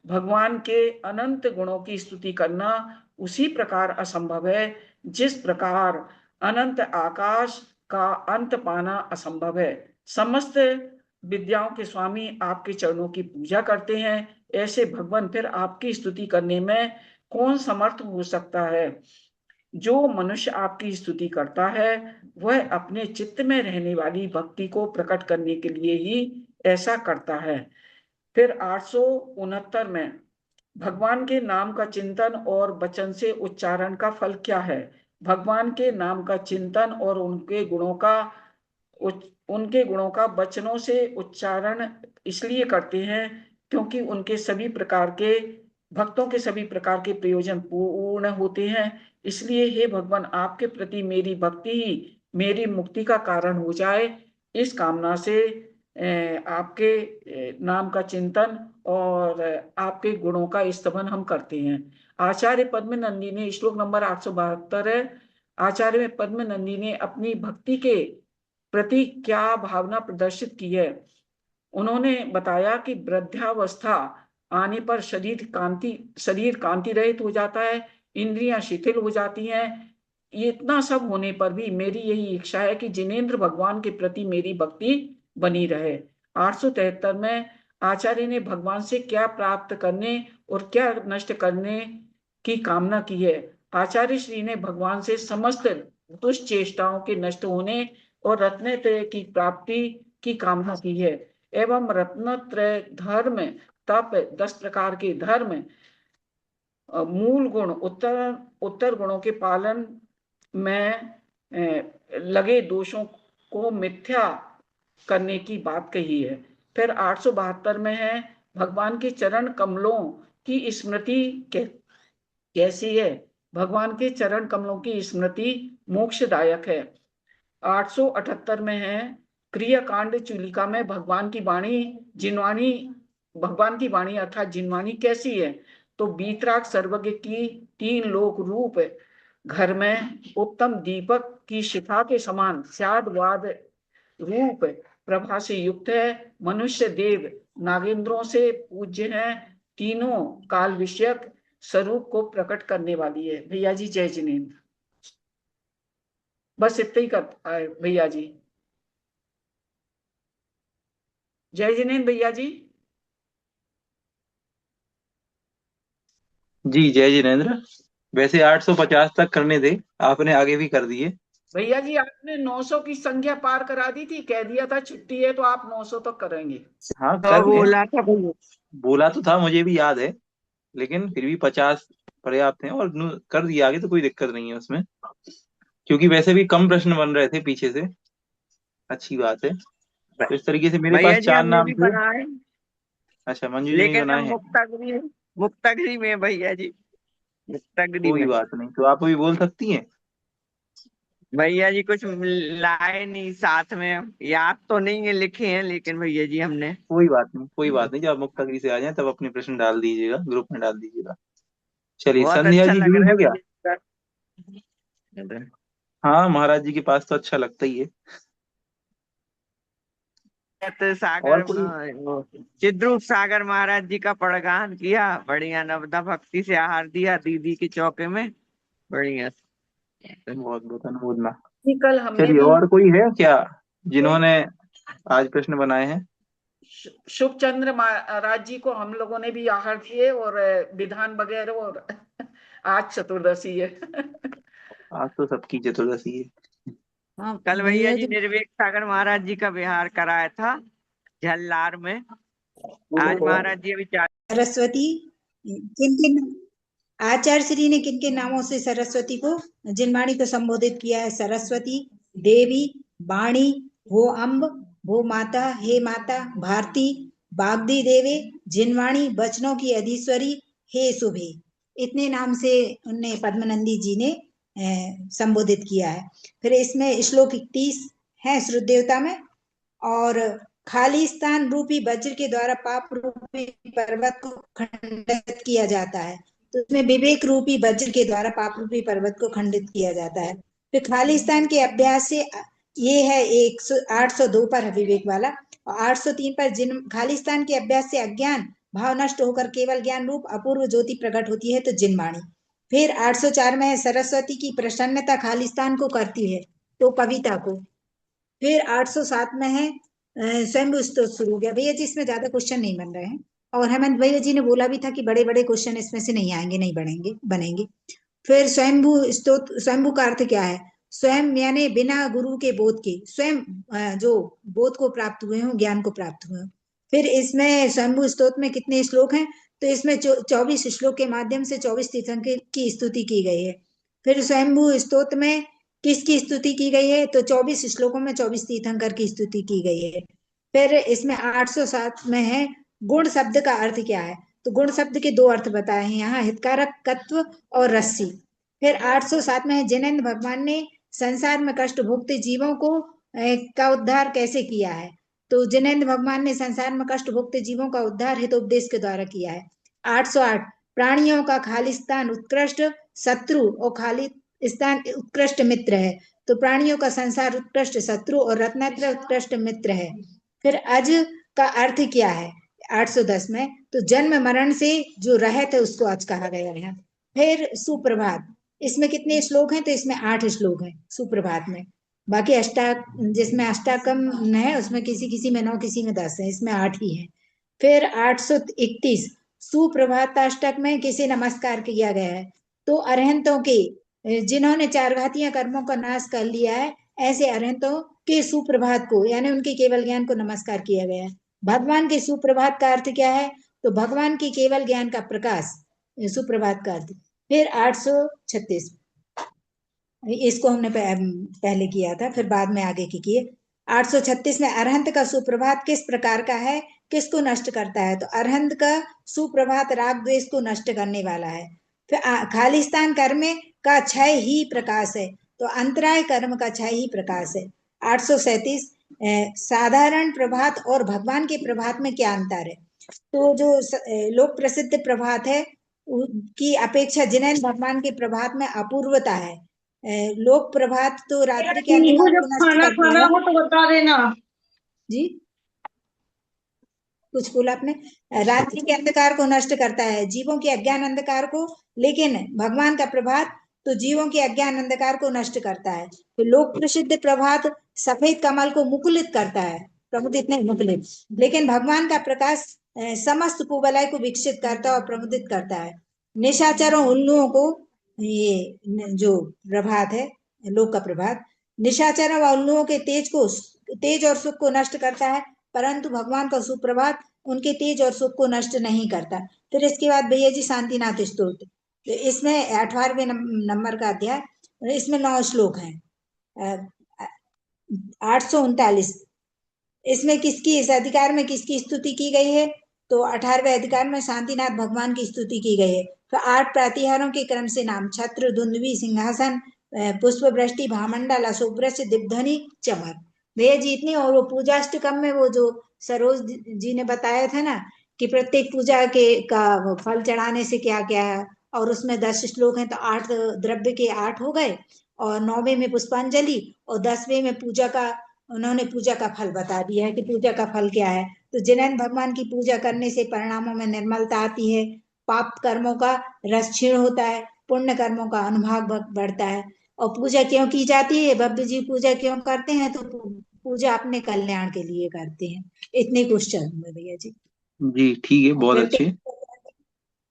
भगवान के अनंत गुणों की स्तुति करना उसी प्रकार असंभव है जिस प्रकार अनंत आकाश का अंत पाना असंभव है। समस्त विद्याओं के स्वामी आपके चरणों की पूजा करते हैं, ऐसे भगवान फिर आपकी स्तुति करने में कौन समर्थ हो सकता है। जो मनुष्य आपकी स्तुति करता है वह अपने चित्त में रहने वाली भक्ति को प्रकट करने के लिए ही ऐसा करता है। फिर 869 में भगवान के नाम का चिंतन और वचन से उच्चारण का फल क्या है। भगवान के नाम का चिंतन और उनके गुणों का वचनों से उच्चारण इसलिए करते हैं क्योंकि उनके सभी प्रकार के भक्तों के सभी प्रकार के प्रयोजन पूर्ण होते हैं। इसलिए हे भगवान, आपके प्रति मेरी भक्ति ही मेरी मुक्ति का कारण हो जाए, इस कामना से आपके नाम का चिंतन और आपके गुणों का स्तवन हम करते हैं। आचार्य पद्मनंदी ने श्लोक नंबर 872 है। आचार्य पद्मनंदी ने अपनी भक्ति के प्रति क्या भावना प्रदर्शित की है। उन्होंने बताया कि वृद्धावस्था आने पर शरीर कांति रहित हो जाता है, इंद्रियां शिथिल हो जाती हैं, ये इतना सब होने पर भी मेरी यही इच्छा है कि जिनेंद्र भगवान के प्रति मेरी भक्ति बनी रहे। 873 में आचार्य ने भगवान से क्या प्राप्त करने और क्या नष्ट करने की कामना की है। आचार्य श्री ने भगवान से समस्त दुष्चेष्टाओं के नष्ट होने और रत्नत्रय की प्राप्ति की कामना की है एवं रत्नत्रय धर्म, तप, 10 प्रकार के धर्म, मूल गुण, उत्तर गुणों के पालन में लगे दोषों को मिथ्या करने की बात कही है। फिर 872 में है भगवान के चरण कमलों की स्मृति कैसी है। भगवान के चरण कमलों की स्मृति मोक्षदायक है। 878 में है क्रियाकांड चूलिका में भगवान की वाणी अर्थात जिनवाणी कैसी है। तो बीतराग सर्वज्ञ की 3 लोक रूप घर में उत्तम दीपक की शिखा के समान स्यादवाद रूप प्रभा से युक्त है। मनुष्य देव नागेंद्रों से पूज्य है। तीनों काल विषयक स्वरूप को प्रकट करने वाली है। भैया जी जय जिनेंद्र। बस इतना ही करता है भैया जी। जय जिनेंद्र भैया जी। जी जय जिनेंद्र। वैसे 850 तक करने थे, आपने आगे भी कर दिए। भैया जी आपने 900 की संख्या पार करा दी थी, कह दिया था छुट्टी है तो आप 900 तक करेंगे। हाँ तो कर लें, बोला था भैया। बोला तो था, मुझे भी याद है, लेकिन फिर भी 50 पर्याप्त हैं और कर दिया आगे तो कोई दिक्कत नहीं है उसमें, क्योंकि वैसे भी कम प्रश्न बन रहे थे पीछे से। अच्छी बात है। तो इस तरीके से मेरे पास भैया जी 4 हमने नाम भी थे। बनाए, अच्छा, मंजू जी ने भी लेकिन बनाए हम हैं। मुक्तागिरी में भैया जी, मुक्तागिरी कोई में। बात नहीं, तो आप भी बोल सकती हैं। भैया जी कुछ लाए नहीं साथ में, याद तो नहीं है, लिखे हैं लेकिन भैया जी हमने। कोई बात नहीं, कोई बात नहीं, जब आप मुक्तागिरी से आ जाएं तब अपने प्रश्न डाल दीजिएगा, ग्रुप में डाल दीजिएगा। चलिए, बहुत संध्या अच्छा जी लग ज्वाइन रहा है हो गया। भैया जी। हाँ, महाराज जी के पास तो अच्छा लगता ही है। तो सागर और कोई? चिद्रूप सागर महाराज जी का पड़गान किया, बढ़िया नवदा भक्ति से आहार दिया दीदी के चौके में, बढ़िया। बहुत बहुत अनुमोदना। जी, कल हमने चलिए, भी और कोई है क्या जिन्होंने आज प्रश्न बनाए हैं? शुभ चंद्र महाराज जी को हम लोगों ने भी आहार दिए और विधान वगैरह, और आज चतुर्दशी है। आज तो सबकी चतुर्दशी है। हाँ, कल भैया जी निर्वेद सागर महाराज जी का विहार कराया था झल्लार में। आज महाराज जी अभी सरस्वती किन किन आचार्य श्री ने किन किन नामों से सरस्वती को, जिनवाणी को संबोधित किया है? सरस्वती देवी, वाणी, वो अम्ब, वो माता, हे माता, भारती, बागदी देवे, जिनवाणी, वचनों की अधीश्वरी, हे शुभे। इतने नाम से उनने पद्मनंदी जी ने संबोधित किया है। फिर इसमें श्लोक 31 है श्रुत देवता में, और खाली स्थान रूपी वज्र के द्वारा पाप रूपी पर्वत को खंडित किया जाता है। तो उसमें विवेक रूपी वज्र के द्वारा पाप रूपी पर्वत को खंडित किया जाता है। फिर खाली स्थान के अभ्यास से ये है 802 पर है विवेक वाला, और 803 पर जिन खाली स्थान के अभ्यास से अज्ञान भाव नष्ट होकर केवल ज्ञान रूप अपूर्व ज्योति प्रकट होती है, तो जिनवाणी। फिर 804 में है सरस्वती की प्रसन्नता खाली स्थान को करती है, तो कविता को। फिर 807 में है स्वयं स्तोत्र शुरू हो गया। भैया जी इसमें ज्यादा क्वेश्चन नहीं बन रहे हैं, और हेमंत भैया जी ने बोला भी था कि बड़े बड़े क्वेश्चन इसमें से नहीं आएंगे, नहीं बनेंगे। फिर स्वयंभू स्तोत्र, स्वयंभू का अर्थ क्या है? स्वयं यानी बिना गुरु के बोध के, स्वयं जो बोध को प्राप्त हुए हों, ज्ञान को प्राप्त हुए हों। फिर इसमें स्वयंभू स्तोत्र में कितने श्लोक हैं? तो इसमें 24 श्लोक के माध्यम से 24 तीर्थंकर की स्तुति की गई है। फिर स्वयंभू स्तोत्र में किसकी स्तुति की गई है? तो 24 श्लोकों में 24 तीर्थंकर की स्तुति की गई है। फिर इसमें 807 में है गुण शब्द का अर्थ क्या है? तो गुण शब्द के 2 अर्थ बताए हैं यहाँ, हितकारक, तत्व और रस्सी। फिर 807 में है जिनेंद्र भगवान ने संसार में कष्ट भोगते जीवों को का उद्धार कैसे किया है? तो जिनेंद्र भगवान ने संसार में कष्ट भोगते जीवों का उद्धार हितोपदेश के द्वारा किया है। 808 प्राणियों का खालिस्तान उत्कृष्ट शत्रु और खाली स्थान उत्कृष्ट मित्र है। तो प्राणियों का संसार उत्कृष्ट शत्रु और रत्नात्र उत्कृष्ट मित्र है। फिर अज का अर्थ क्या है 810 में? तो जन्म मरण से जो रहत है उसको अज कहा गया है। फिर सुप्रभात, इसमें कितने श्लोक हैं? तो इसमें 8 श्लोक हैं सुप्रभात में। बाकी जिसमें अष्टाकम है उसमें किसी किसी में 9, किसी में 10 है, इसमें 8 ही है। फिर 831 सुप्रभाताष्टक में किसे नमस्कार किया गया है? तो अरहंतों के, जिन्होंने चार घातीय कर्मों का नाश कर लिया है, ऐसे अरहंतों के सुप्रभात को, यानी उनके केवल ज्ञान को नमस्कार किया गया है। भगवान के सुप्रभात का अर्थ क्या है? तो भगवान की केवल ज्ञान का प्रकाश, सुप्रभात का अर्थ। फिर 836, इसको हमने पहले किया था, फिर बाद में आगे की किए। 836 में अरहंत का सुप्रभात किस प्रकार का है, किसको नष्ट करता है? तो अरहंत का सुप्रभात राग द्वेष को नष्ट करने वाला है। फिर खालिस्तान कर्म का क्षय ही प्रकाश है, तो अंतराय कर्म का क्षय ही प्रकाश है। 837 साधारण प्रभात और भगवान के प्रभात में क्या अंतर है? तो जो लोक प्रसिद्ध प्रभात है की अपेक्षा जिनैन भगवान के प्रभात में अपूर्वता है। लोक प्रभात तो रात्रि के नींबू अंधकार जब को नष्ट खाना करता खाना है। हो तो बता देना जी, कुछ बोला आपने? रात्रि के अंधकार को नष्ट करता है, जीवों के अज्ञान अंधकार को, लेकिन भगवान का प्रभात तो जीवों के अज्ञान अंधकार को नष्ट करता है। तो लोक प्रसिद्ध प्रभात सफेद कमल को मुकुलित करता है, प्रमुदित नहीं मुकुलित, लेकिन भगवान का प्रकाश समस्त कुवलय को विकसित करता है और प्रमुदित करता है। निशाचरों उल्लुओं को ये जो प्रभात है, लोक का प्रभात, निशाचरों व उल्लुओं के तेज और सुख को नष्ट करता है, परंतु भगवान का सुप्रभात उनके तेज और सुख को नष्ट नहीं करता। फिर इसके बाद भैया जी शांतिनाथ स्तोत्र, तो इसमें 18वें नंबर का अध्याय, इसमें 9 श्लोक हैं। 839, इसमें किसकी, इस अधिकार में किसकी स्तुति की गई है? तो 18वें अधिकार में शांतिनाथ भगवान की स्तुति की गई है। तो 8 प्रतिहारों के क्रम से नाम: छत्र, धुंधवी, सिंहासन, पुष्प वृष्टि, भामंडल, अशोभवृक्ष, दिग्ध्वनि, चमर। भैया जी इतनी, और वो पूजाष्टकम में वो जो सरोज जी ने बताया था ना कि प्रत्येक पूजा के का फल चढ़ाने से क्या क्या है, और उसमें 10 श्लोक हैं, तो 8 द्रव्य के 8 हो गए, और 9वें में पुष्पांजलि, और 10वें में पूजा का, उन्होंने पूजा का फल बता दिया है कि पूजा का फल क्या है। तो जिनैन भगवान की पूजा करने से परिणामों में निर्मलता आती है, पाप कर्मों का रस क्षीण होता है, पुण्य कर्मों का अनुभाग बढ़ता है। और पूजा क्यों की जाती है? भव्य जी पूजा क्यों करते हैं? तो पूजा अपने कल्याण के लिए करते हैं। इतने क्वेश्चन हुए भैया जी। जी ठीक है, और बहुत अच्छे। प्रत्येक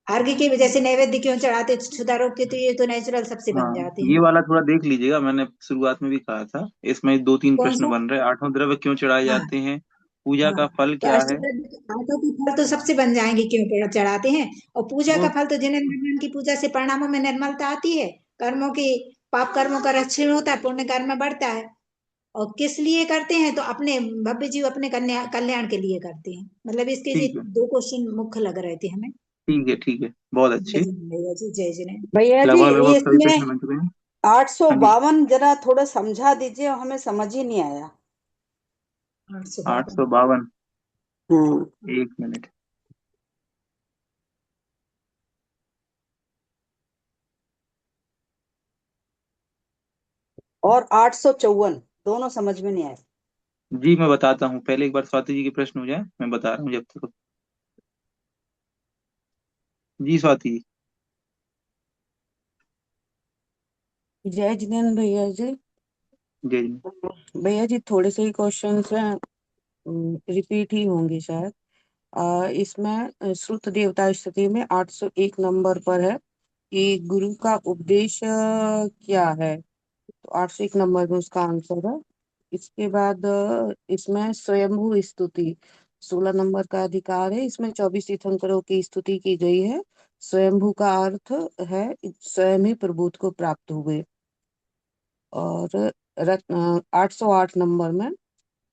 अर्घ्य की वजह से नैवेद्य क्यों चढ़ाते? क्षुधा रोग के, तो ये तो नेचुरल सबसे बन हाँ, जाते ये हैं। वाला थोड़ा देख लीजिएगा, मैंने शुरुआत में भी कहा था, इसमें 2-3 कौन प्रश्न सा? बन रहे हैं। 8वां द्रव्य क्यों चढ़ाए हाँ जाते हैं, पूजा हाँ, का फल तो क्या है? आठों के फल तो सबसे बन जाएंगे क्यों चढ़ाते हैं। और पूजा वो का फल तो जिन्हें भगवान की पूजा से परिणामों में निर्मलता आती है, कर्मों की, पाप कर्मों का रक्षण होता है, पुण्य कर्म बढ़ता है। और किस लिए करते हैं? तो अपने भव्य जीव अपने कल्याण के लिए करते हैं। मतलब इसके ये ठीक है, 2 क्वेश्चन मुख्य लग रहे थे हमें। ठीक है, ठीक है, बहुत जय अच्छे। जय भैया जी, जय जय। भैया जी। लगभग लगभग सभी इसमें प्रश्न बन चुके हैं। हाँ जी, 852 जरा थोड़ा समझा दीजिए, हमें समझ ही नहीं आया। 852, 852, हम्म। 1 मिनट। और 854 दोनों समझ में नहीं आए। जी मैं बताता हूँ, पहले एक बार स्वाति जी के प्रश्न हो जाए, मैं बता रहा हूँ जब तक। जी स्वाति जी। जय जिनेन्द्र भैया जी। जी जी। भैया जी थोड़े से ही क्वेश्चन हैं, रिपीट ही होंगे शायद। इसमें श्रुत देवता स्थिति में 801 नंबर पर है कि गुरु का उपदेश क्या है, तो 801 नंबर में उसका आंसर है। इसके बाद इसमें स्वयंभू स्तुति 16 नंबर का अधिकार है, इसमें 24 तीर्थंकरों की स्तुति की गई है। स्वयंभू का अर्थ है स्वयं ही प्रभुत्व को प्राप्त हुए। और 808 नंबर में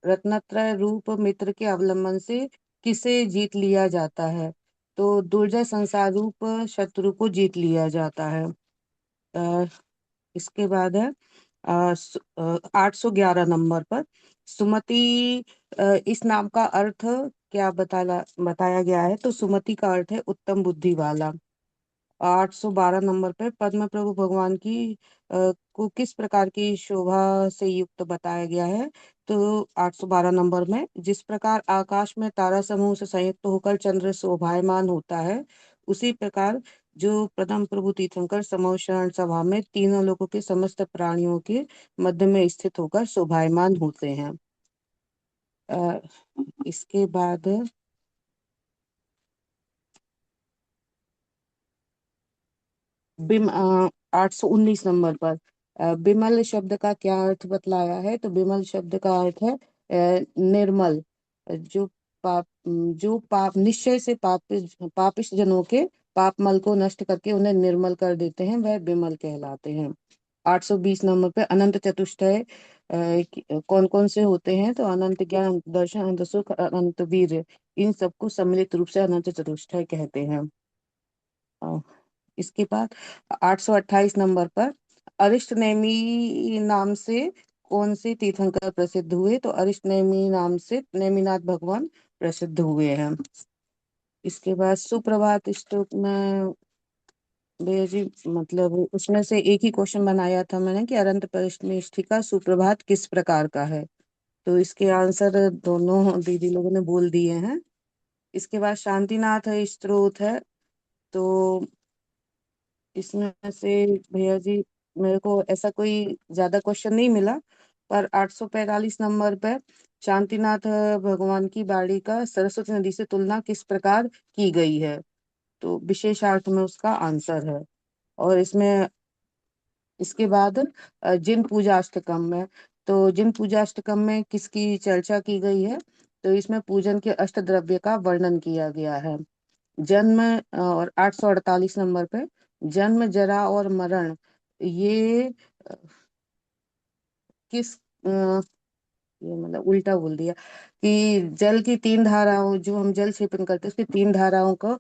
रत्नत्रय रूप मित्र के अवलंबन से किसे जीत लिया जाता है, तो दुर्जय संसार रूप शत्रु को जीत लिया जाता है। इसके बाद है 811 नंबर पर सुमति, इस नाम का अर्थ क्या बताया गया है, तो सुमति का अर्थ है उत्तम बुद्धि वाला। 812 नंबर पे पद्म प्रभु भगवान की को किस प्रकार की शोभा से युक्त बताया गया है, तो 812 नंबर में जिस प्रकार आकाश में तारा समूह से संयुक्त होकर चंद्र शोभायमान होता है, उसी प्रकार जो प्रथम प्रभु तीर्थंकर समोषण सभा में तीनों लोगों के समस्त प्राणियों के मध्य में स्थित होकर शोभायमान होते हैं। इसके बाद 819 नंबर पर बिमल शब्द का क्या अर्थ बतलाया है? तो बिमल शब्द का अर्थ है निर्मल। जो पाप निश्चय से पापिष्ट जनों के पाप मल को नष्ट करके उन्हें निर्मल कर देते हैं, वह बिमल कहलाते हैं। 820 नंबर पे अनंत चतुष्टय कौन कौन से होते हैं? तो अनंत ज्ञान, अनंत दर्शन, अनंत सुख, अनंत वीर, इन सबको सम्मिलित रूप से अनंत चतुष्टय कहते हैं। इसके बाद 828 नंबर पर अरिष्ट नेमी नाम से कौन से तीर्थंकर प्रसिद्ध हुए? तो अरिष्ट नेमी नाम से नेमिनाथ भगवान प्रसिद्ध हुए हैं। इसके बाद सुप्रभात स्तुति में भैया जी मतलब उसमें से एक ही क्वेश्चन बनाया था मैंने कि अनंत परमेष्ठी का सुप्रभात किस प्रकार का है? तो इसके आंसर दोनों दीदी लोगों ने बोल दिए हैं। इसके बाद शांतिनाथ स्तोत्र है, तो इसमें से भैया जी मेरे को ऐसा कोई ज्यादा क्वेश्चन नहीं मिला, पर 845 नंबर पर शांतिनाथ भगवान की बाड़ी का सरस्वती नदी से तुलना किस प्रकार की गई है? तो विशेषार्थ में उसका आंसर है। और इसमें इसके बाद जिन पूजा अष्टकम में, तो जिन पूजा अष्टकम में किसकी चर्चा की गई है? तो इसमें पूजन के अष्ट द्रव्य का वर्णन किया गया है। जन्म और 848 नंबर पे जन्म, जरा और मरण, ये किस ये मतलब उल्टा बोल दिया कि जल की तीन धाराओं, जो हम जल सेपन करते हैं उसकी तीन धाराओं को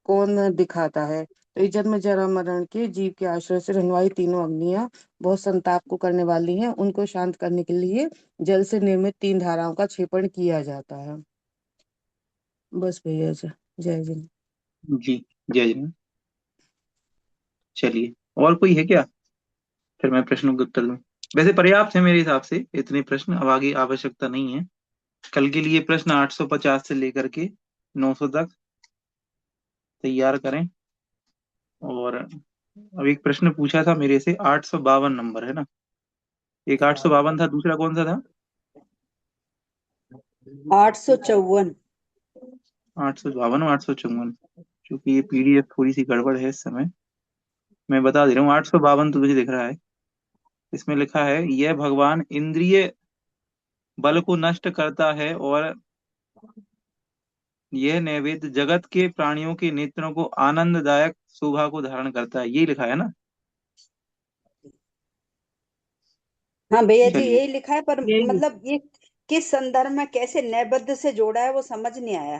कौन दिखाता है? तो ये जन्म जरा मरण के जीव के आश्रय से रहने वाली तीनों अग्नियां बहुत संताप को करने वाली हैं, उनको शांत करने के लिए जल से निर्मित तीन धाराओं का क्षेपण किया जाता है। बस भैया जी, जय जी। जी जय जगन्नाथ। चलिए, और कोई है क्या? फिर मैं प्रश्नों के उत्तर दूं। वैसे पर्याप्त है मेरे हिसाब से इतने प्रश्न, अब आगे आवश्यकता नहीं है। कल के लिए प्रश्न 850 से लेकर के 900 तक तैयार करें। और अब एक प्रश्न पूछा था मेरे से 852 नंबर है ना, एक 852 था, दूसरा कौन सा था? 854। 852 और 854। क्योंकि ये पीडीएफ थोड़ी सी गड़बड़ है इस समय, मैं बता दे रहा हूँ। 852 तो मुझे दिख रहा है, इसमें लिखा है यह भगवान इंद्रिय बल को नष्ट करता है और यह नैवेद्य जगत के प्राणियों के नेत्रों को आनंददायक शोभा को धारण करता है, यही लिखा है ना? हाँ भैया जी चलिए, यही लिखा है, पर यही मतलब ये किस संदर्भ में कैसे नैवेद्य से जोड़ा है वो समझ नहीं आया।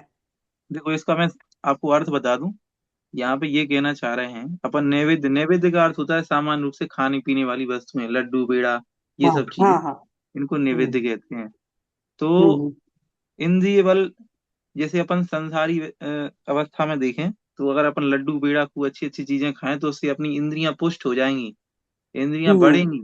देखो, इसका मैं आपको अर्थ बता दूं। यहाँ पे ये कहना चाह रहे हैं अपन नैवेद्य, नैवेद्य का अर्थ होता है सामान्य रूप से खाने पीने वाली वस्तुएं, लड्डू पेड़ा, ये हाँ सब चीजें, हाँ हाँ। इनको हम्म नैवेद्य कहते हैं। तो हम्म इंद्रिय बल, जैसे अपन संसारी अवस्था में देखें, तो अगर अपन लड्डू पेड़ा खूब अच्छी अच्छी चीजें खाएं तो उससे अपनी इंद्रियां पुष्ट हो जाएंगी, इंद्रियां हम्म बढ़ेंगी,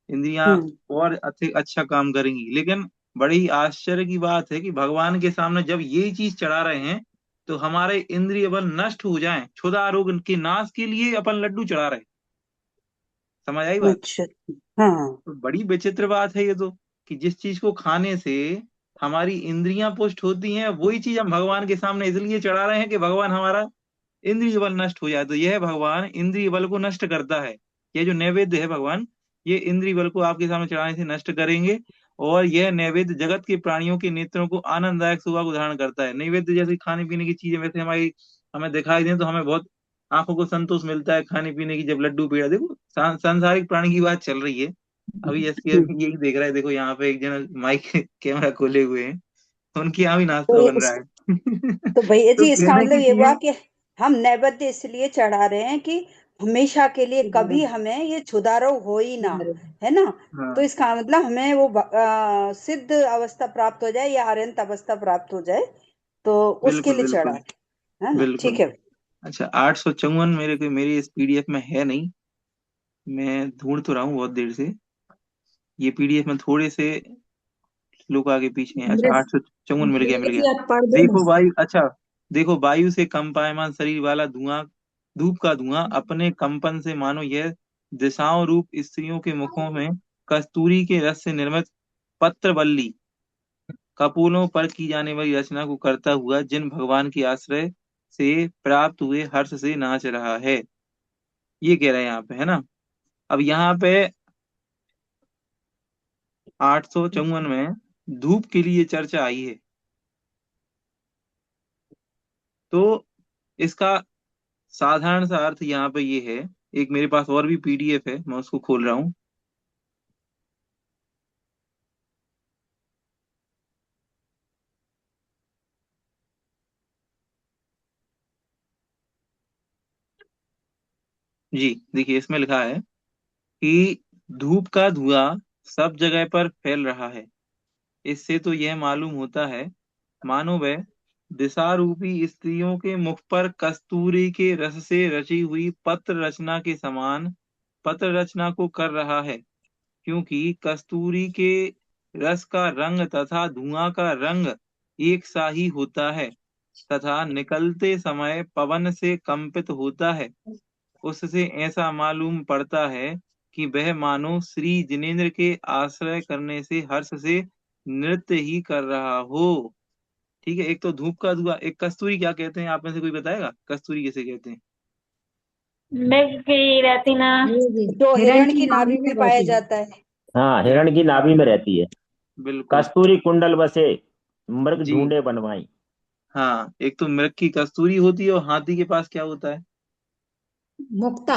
इंद्रियां हम्म और अच्छे अच्छा काम करेंगी। लेकिन बड़ी आश्चर्य की बात है कि भगवान के सामने जब ये चीज चढ़ा रहे हैं तो हमारे इंद्रिय बल नष्ट हो जाएं, क्षुधा रोग के नाश के लिए अपन लड्डू चढ़ा रहे हैं। समझ आई बात? अच्छा। हाँ। तो बड़ी विचित्र बात है ये तो, कि जिस चीज को खाने से हमारी इंद्रियां पुष्ट होती हैं, वही चीज हम भगवान के सामने इसलिए चढ़ा रहे हैं कि भगवान हमारा इंद्रिय बल नष्ट हो जाए। तो यह भगवान इंद्रिय बल को नष्ट करता है। यह जो नैवेद्य है भगवान, ये इंद्रिय बल को आपके सामने चढ़ाने से नष्ट करेंगे। और यह नैवेद्य जगत के प्राणियों के नेत्रों को आनंददायक शोभा को धारण करता है। नैवेद्य जैसे खाने पीने की चीजें वैसे हमारी हमें दिखाई दें तो हमें बहुत आंखों को संतोष मिलता है खाने पीने की, जब लड्डू पेड़ा देखो, सांसारिक प्राणी की बात चल रही है। अभी एसके हम्म। यही देख रहा है, देखो यहाँ पे एक जन माइक कैमरा खोले हुए हैं, उनके यहाँ भी तो नाश्ता बन रहा है। तो भैया तो जी इसका कहने मतलब की ये हुआ चीज, कि हम नैवेद्य इसलिए चढ़ा रहे हैं कि हमेशा के लिए कभी हमें ये क्षुधारोग हो ही ना, है ना। तो हाँ इसका मतलब हमें वो सिद्ध अवस्था प्राप्त हो जाए या अरहंत अवस्था प्राप्त हो जाए, तो उसके बिल्कुल लिए चढ़ा बिल्कुल है ना। ठीक बिल्कुल। है। अच्छा, 854 मेरे को मेरी इस पीडीएफ में है नहीं, मैं ढूंढ तो रहा हूँ बहुत देर से। ये पीडीएफ में थोड़े से श्लोक आगे पीछे हैं। अच्छा, मेरे 854 मिल गया मिल मेरे गया। जी आप पढ़ दो ना। देखो वायु, अच्छा देखो, वायु से कंपायमान शरीर वाला धुआं धूप का धुआं अपने कंपन से मानो यह दिशाओं रूप स्त्रियों के मुखों में कस्तूरी के रस से निर्मित पत्रवल्ली कपोलों पर की जाने वाली रचना को करता हुआ जिन भगवान के आश्रय से प्राप्त हुए हर्ष से नाच रहा है। ये कह रहे हैं यहाँ पे, है ना। अब यहाँ पे 854 में धूप के लिए चर्चा आई है, तो इसका साधारण सा अर्थ यहाँ पे ये है। एक मेरे पास और भी पीडीएफ है, मैं उसको खोल रहा हूँ। जी देखिए, इसमें लिखा है कि धूप का धुआं सब जगह पर फैल रहा है। इससे तो यह मालूम होता है मानो वह दिशारूपी स्त्रियों के मुख पर कस्तूरी के रस से रची हुई पत्र रचना के समान पत्र रचना को कर रहा है, क्योंकि कस्तूरी के रस का रंग तथा धुआं का रंग एक सा ही होता है तथा निकलते समय पवन से कंपित होता है। उससे ऐसा मालूम पड़ता है कि वह मानो श्री जिनेन्द्र के आश्रय करने से हर्ष से नृत्य ही कर रहा हो। ठीक है, एक तो धूप का धुआं, एक कस्तूरी क्या कहते हैं, आप में से कोई बताएगा कस्तूरी किसे कहते हैं? मेघ की रहती ना, जो हिरण की नाभि में पाया जाता है। हाँ हिरण की नाभि में रहती है। बिल्कुल कस्तूरी कुंडल बसे मृग जी। ढूंढे बनवाई। हाँ, एक तो मृग की कस्तूरी होती है और हाथी के पास क्या होता है? मुक्ता,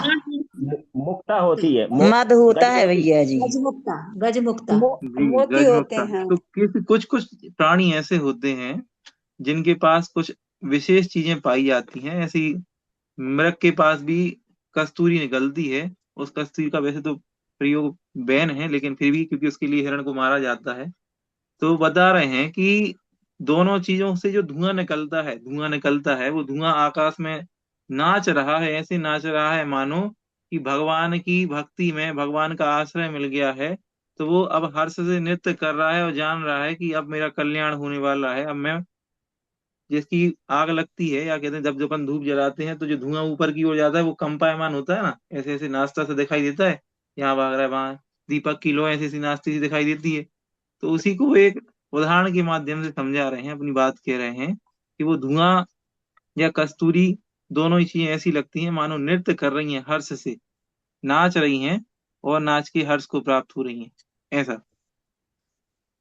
मुक्ता होती है। मद होता है गजमुक्ता। भैया जी। गजमुक्ता, गजमुक्ता। जी, मोती होते गजमुक्ता। हैं। तो कुछ कुछ प्राणी ऐसे होते हैं जिनके पास कुछ विशेष चीजें पाई जाती हैं। ऐसी मृग के पास भी कस्तूरी निकलती है। उस कस्तूरी का वैसे तो प्रयोग बैन है, लेकिन फिर भी क्योंकि उसके लिए हिरण को मारा जाता है, तो बता रहे हैं कि दोनों चीजों से जो धुआं निकलता है वो धुआं आकाश में नाच रहा है। ऐसे नाच रहा है मानो कि भगवान की भक्ति में भगवान का आश्रय मिल गया है, तो वो अब हर्ष से नृत्य कर रहा है और जान रहा है कि अब मेरा कल्याण होने वाला है। अब मैं, जिसकी आग लगती है या कहते हैं जब अपन धूप जलाते हैं तो जो धुआं ऊपर की ओर जाता है वो कंपायमान होता है ना, ऐसे ऐसे नाचता सा दिखाई देता है। यहाँ भाग रहा है, वहां दीपक की लो ऐसी ऐसी नाचती सी दिखाई देती है। तो उसी को एक उदाहरण के माध्यम से समझा रहे हैं, अपनी बात कह रहे हैं कि वो धुआं या कस्तूरी दोनों ही चीजें ऐसी लगती हैं मानो नृत्य कर रही हैं, हर्ष से नाच रही हैं और नाच के हर्ष को प्राप्त हो रही हैं। ऐसा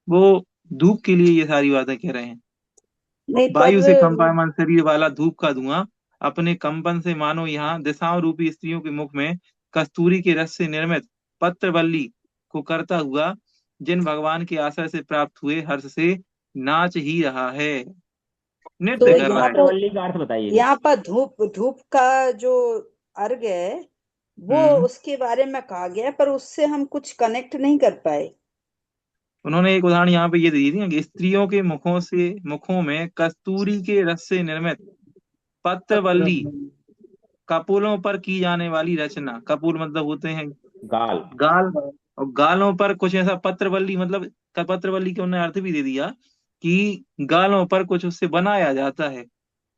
वो धूप के लिए ये सारी बातें कह रहे हैं। नहीं वायु पर से कंपायमान शरीर वाला धूप का धुआं अपने कंपन से मानो यहाँ दिशाओं रूपी स्त्रियों के मुख में कस्तूरी के रस से निर्मित पत्रवल्ली को करता हुआ जिन भगवान के आश्रय से प्राप्त हुए हर्ष से नाच ही रहा है, तो नृत्य कर रहा यहाँ है। पर पत्रवल्ली का अर्थ बताइए जी। यहाँ पर धूप धूप का जो अर्घ है वो हम्म उसके बारे में कहा गया है, पर उससे हम कुछ कनेक्ट नहीं कर पाए। उन्होंने एक उदाहरण यहाँ पे ये दी थी कि स्त्रियों के मुखों में कस्तूरी के रस से निर्मित पत्र पत्रवल्ली कपोलों पर की जाने वाली रचना। कपूर मतलब होते हैं गाल। गाल, और गालों पर कुछ ऐसा पत्रवल्ली मतलब पत्रवल्ली के उन्होंने अर्थ भी दे दिया कि गालों पर कुछ उससे बनाया जाता है।